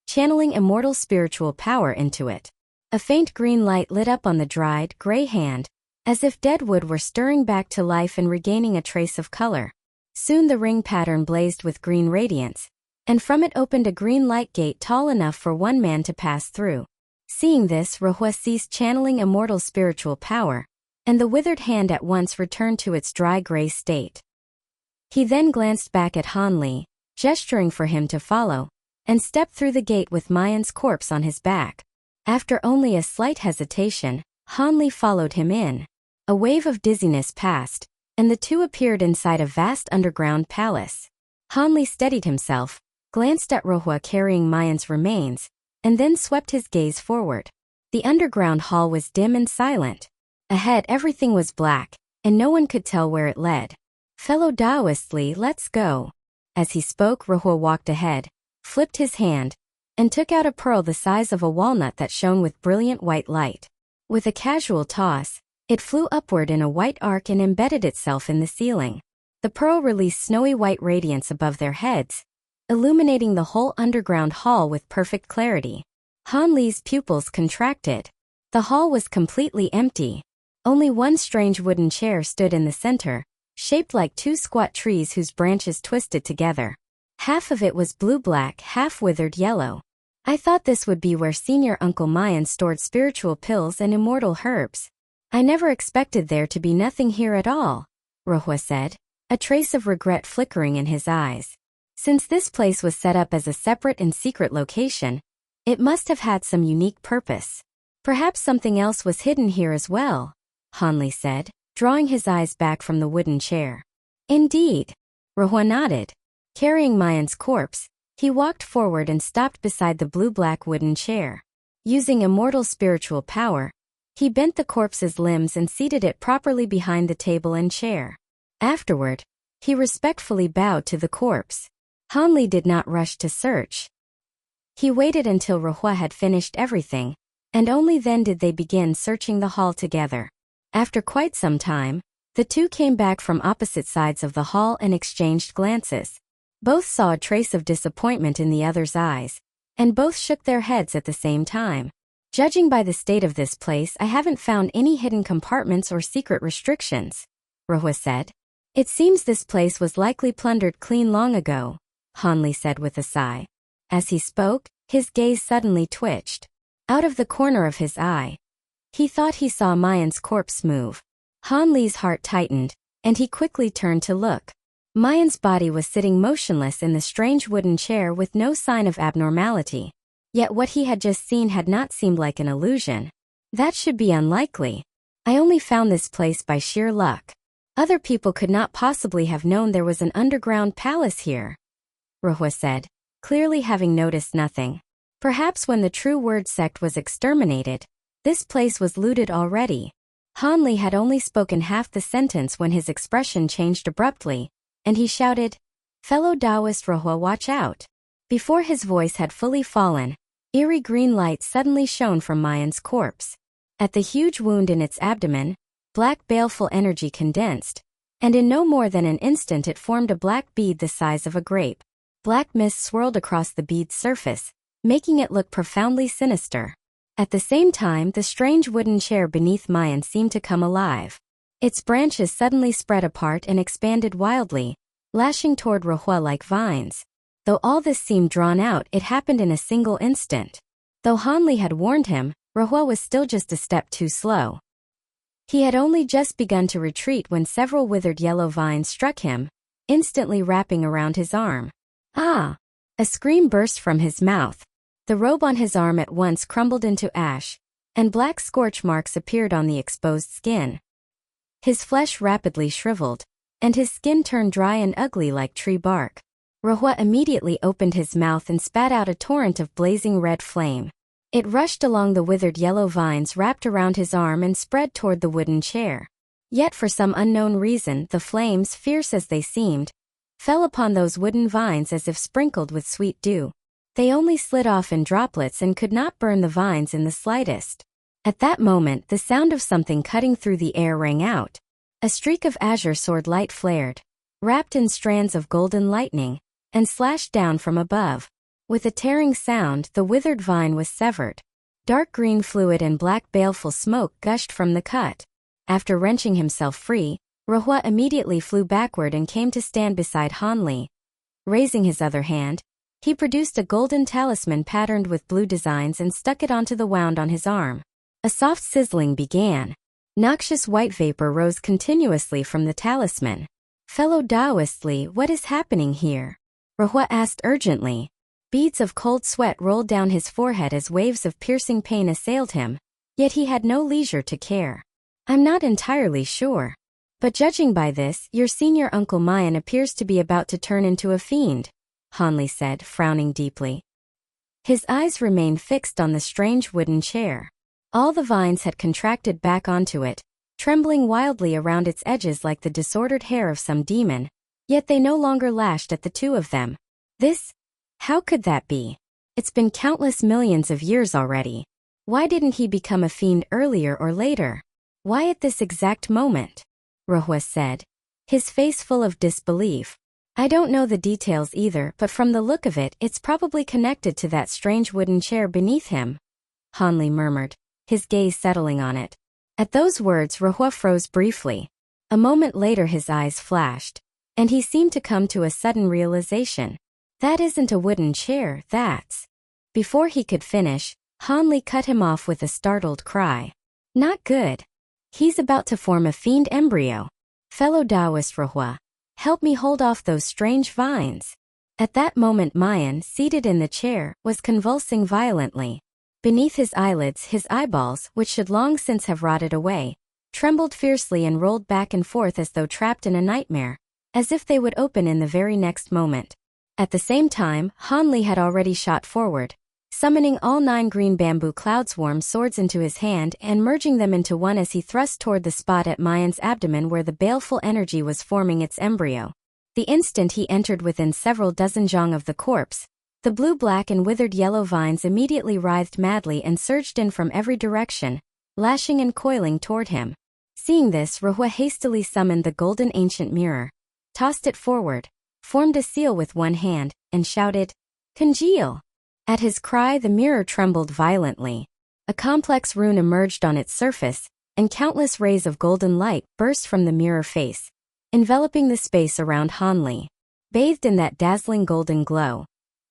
channeling immortal spiritual power into it. A faint green light lit up on the dried, gray hand, as if dead wood were stirring back to life and regaining a trace of color. Soon the ring pattern blazed with green radiance, and from it opened a green light gate tall enough for one man to pass through. Seeing this, Rohua ceased channeling immortal spiritual power, and the withered hand at once returned to its dry gray state. He then glanced back at Hanli, gesturing for him to follow, and stepped through the gate with Mayan's corpse on his back. After only a slight hesitation, Hanli followed him in. A wave of dizziness passed, and the two appeared inside a vast underground palace. Hanli steadied himself, glanced at Rohua carrying Mayan's remains, and then swept his gaze forward. The underground hall was dim and silent. Ahead everything was black, and no one could tell where it led. "Fellow Taoistly, let's go." As he spoke, Rohua walked ahead, flipped his hand, and took out a pearl the size of a walnut that shone with brilliant white light. With a casual toss, it flew upward in a white arc and embedded itself in the ceiling. The pearl released snowy white radiance above their heads, illuminating the whole underground hall with perfect clarity. Hanli's pupils contracted. The hall was completely empty. Only one strange wooden chair stood in the center, shaped like two squat trees whose branches twisted together. Half of it was blue-black, half withered yellow. "I thought this would be where Senior Uncle Mayan stored spiritual pills and immortal herbs. I never expected there to be nothing here at all," Rohua said, a trace of regret flickering in his eyes. Since this place was set up as a separate and secret location, it must have had some unique purpose. "Perhaps something else was hidden here as well," Hanli said, drawing his eyes back from the wooden chair. "Indeed," Rohua nodded. Carrying Mayan's corpse, he walked forward and stopped beside the blue-black wooden chair. Using immortal spiritual power, he bent the corpse's limbs and seated it properly behind the table and chair. Afterward, he respectfully bowed to the corpse. Hanli did not rush to search. He waited until Rohua had finished everything, and only then did they begin searching the hall together. After quite some time, the two came back from opposite sides of the hall and exchanged glances. Both saw a trace of disappointment in the other's eyes, and both shook their heads at the same time. "Judging by the state of this place, I haven't found any hidden compartments or secret restrictions," Rohua said. "It seems this place was likely plundered clean long ago," Hanli said with a sigh. As he spoke, his gaze suddenly twitched. Out of the corner of his eye, he thought he saw Mayan's corpse move. Hanli's heart tightened, and he quickly turned to look. Mayan's body was sitting motionless in the strange wooden chair with no sign of abnormality. Yet what he had just seen had not seemed like an illusion. "That should be unlikely. I only found this place by sheer luck. Other people could not possibly have known there was an underground palace here," Rohua said, clearly having noticed nothing. Perhaps when the True Word sect was exterminated, this place was looted already. Hanli had only spoken half the sentence when his expression changed abruptly, and he shouted, "Fellow Taoist Rohua, watch out." Before his voice had fully fallen, eerie green light suddenly shone from Mayan's corpse. At the huge wound in its abdomen, black baleful energy condensed, and in no more than an instant it formed a black bead the size of a grape. Black mist swirled across the bead's surface, making it look profoundly sinister. At the same time, the strange wooden chair beneath Mayan seemed to come alive. Its branches suddenly spread apart and expanded wildly, lashing toward Rohua like vines. Though all this seemed drawn out, it happened in a single instant. Though Hanli had warned him, Rohua was still just a step too slow. He had only just begun to retreat when several withered yellow vines struck him, instantly wrapping around his arm. "Ah!" A scream burst from his mouth. The robe on his arm at once crumbled into ash, and black scorch marks appeared on the exposed skin. His flesh rapidly shriveled, and his skin turned dry and ugly like tree bark. Rohua immediately opened his mouth and spat out a torrent of blazing red flame. It rushed along the withered yellow vines wrapped around his arm and spread toward the wooden chair. Yet for some unknown reason, the flames, fierce as they seemed, fell upon those wooden vines as if sprinkled with sweet dew. They only slid off in droplets and could not burn the vines in the slightest. At that moment, the sound of something cutting through the air rang out. A streak of azure sword light flared, wrapped in strands of golden lightning, and slashed down from above. With a tearing sound, the withered vine was severed. Dark green fluid and black baleful smoke gushed from the cut. After wrenching himself free, Donhua immediately flew backward and came to stand beside Han Li. Raising his other hand, he produced a golden talisman patterned with blue designs and stuck it onto the wound on his arm. A soft sizzling began. Noxious white vapor rose continuously from the talisman. "Fellow Taoist Li, what is happening here?" Donhua asked urgently. Beads of cold sweat rolled down his forehead as waves of piercing pain assailed him, yet he had no leisure to care. "I'm not entirely sure. But judging by this, your senior uncle Mayan appears to be about to turn into a fiend," Han Li said, frowning deeply. His eyes remained fixed on the strange wooden chair. All the vines had contracted back onto it, trembling wildly around its edges like the disordered hair of some demon, yet they no longer lashed at the two of them. How could that be? It's been countless millions of years already. Why didn't he become a fiend earlier or later? Why at this exact moment? Donhua said, his face full of disbelief. "I don't know the details either, but from the look of it, it's probably connected to that strange wooden chair beneath him," Han Li murmured, his gaze settling on it. At those words, Donhua froze briefly. A moment later his eyes flashed, and he seemed to come to a sudden realization. "That isn't a wooden chair, that's..." Before he could finish, Han Li cut him off with a startled cry. "Not good. He's about to form a fiend embryo. Fellow Taoist Donhua, help me hold off those strange vines." At that moment Mayan, seated in the chair, was convulsing violently. Beneath his eyelids his eyeballs, which should long since have rotted away, trembled fiercely and rolled back and forth as though trapped in a nightmare, as if they would open in the very next moment. At the same time, Han Li had already shot forward, summoning all 9 green bamboo cloud swarm swords into his hand and merging them into one as he thrust toward the spot at Mayan's abdomen where the baleful energy was forming its embryo. The instant he entered within several dozen zhang of the corpse, the blue, black and withered yellow vines immediately writhed madly and surged in from every direction, lashing and coiling toward him. Seeing this, Donhua hastily summoned the golden ancient mirror, tossed it forward, formed a seal with one hand, and shouted, "Congeal!" At his cry the mirror trembled violently. A complex rune emerged on its surface, and countless rays of golden light burst from the mirror face, enveloping the space around Han Li. Bathed in that dazzling golden glow,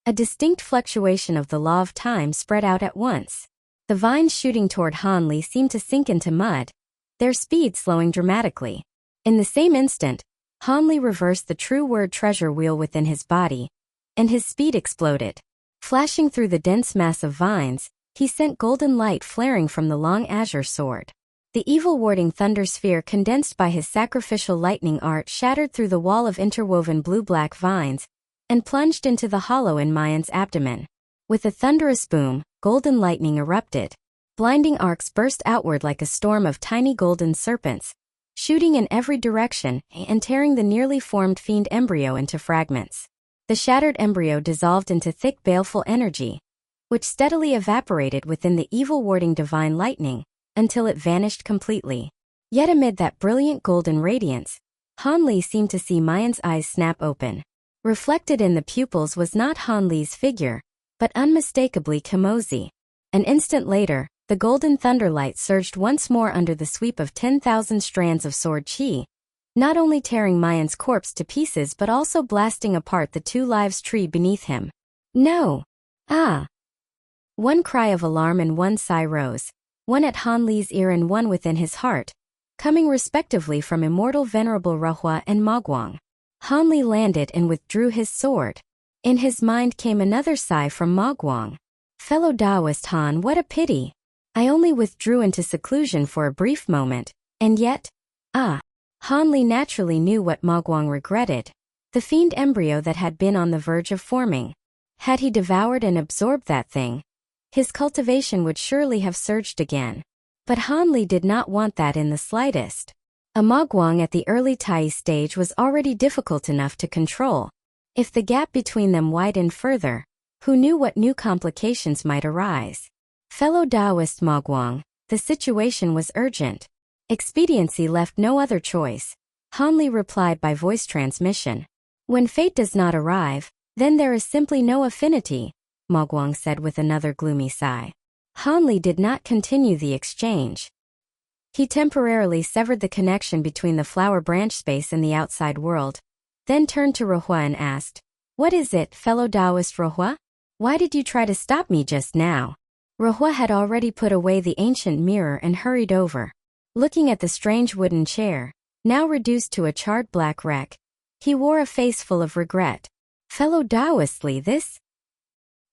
a distinct fluctuation of the law of time spread out at once. The vines shooting toward Han Li seemed to sink into mud, their speed slowing dramatically. In the same instant, Han Li reversed the true word treasure wheel within his body, and his speed exploded. Flashing through the dense mass of vines, he sent golden light flaring from the long azure sword. The evil-warding thunder sphere condensed by his sacrificial lightning art shattered through the wall of interwoven blue-black vines, and plunged into the hollow in Mayan's abdomen. With a thunderous boom, golden lightning erupted. Blinding arcs burst outward like a storm of tiny golden serpents, shooting in every direction and tearing the nearly formed fiend embryo into fragments. The shattered embryo dissolved into thick baleful energy, which steadily evaporated within the evil-warding divine lightning, until it vanished completely. Yet amid that brilliant golden radiance, Han Li seemed to see Mayan's eyes snap open. Reflected in the pupils was not Han Li's figure, but unmistakably Kamozi. An instant later, the golden thunderlight surged once more under the sweep of 10,000 strands of sword chi, not only tearing Mayan's corpse to pieces but also blasting apart the 2 lives tree beneath him. "No! Ah!" One cry of alarm and one sigh rose, one at Han Li's ear and one within his heart, coming respectively from immortal venerable Donhua and Ma Guang. Han Li landed and withdrew his sword. In his mind came another sigh from Ma Guang. "Fellow Taoist Han, what a pity! I only withdrew into seclusion for a brief moment, and yet..." Han Li naturally knew what Ma Guang regretted. The fiend embryo that had been on the verge of forming. Had he devoured and absorbed that thing, his cultivation would surely have surged again. But Han Li did not want that in the slightest. A Ma Guang at the early Tai stage was already difficult enough to control. If the gap between them widened further, who knew what new complications might arise? "Fellow Taoist Ma Guang, The situation was urgent. Expediency left no other choice. Hanli replied by voice transmission. When fate does not arrive, then there is simply no affinity, Mogwang said with another gloomy sigh. Hanli did not continue the exchange. He temporarily severed the connection between the flower branch space and the outside world, then turned to Rohua and asked, "What is it, fellow Taoist Rohua? Why did you try to stop me just now?" Rohua had already put away the ancient mirror and hurried over. Looking at the strange wooden chair, now reduced to a charred black wreck, he wore a face full of regret. "Fellow Taoistly, this?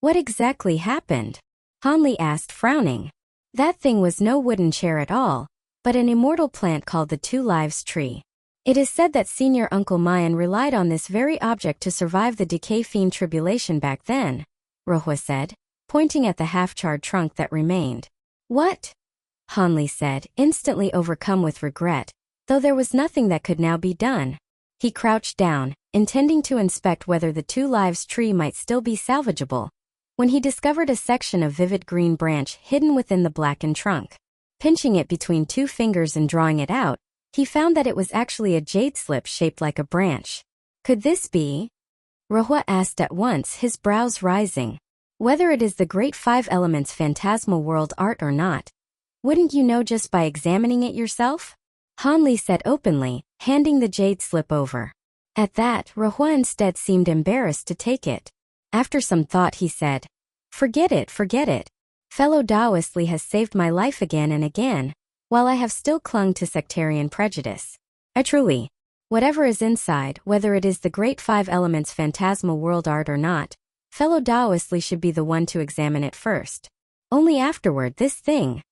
What exactly happened?" Hanli asked, frowning. That thing was no wooden chair at all, but an immortal plant called the Two Lives Tree. It is said that Senior Uncle Mayan relied on this very object to survive the decay fiend tribulation back then, Rohua said, pointing at the half-charred trunk that remained. "What?" Hanli said, instantly overcome with regret, though there was nothing that could now be done. He crouched down, intending to inspect whether the Two Lives Tree might still be salvageable, when he discovered a section of vivid green branch hidden within the blackened trunk. Pinching it between two fingers and drawing it out, he found that it was actually a jade slip shaped like a branch. Could this be? Rohua asked at once, his brows rising. Whether it is the Great Five Elements phantasmal world art or not, wouldn't you know just by examining it yourself? Hanli said openly, handing the jade slip over. At that, Rohua instead seemed embarrassed to take it. After some thought he said, forget it. Fellow Taoistly has saved my life again and again, while I have still clung to sectarian prejudice. Truly, whatever is inside, whether it is the Great Five Elements phantasmal world art or not, fellow Taoistly should be the one to examine it first. Only afterward this thing,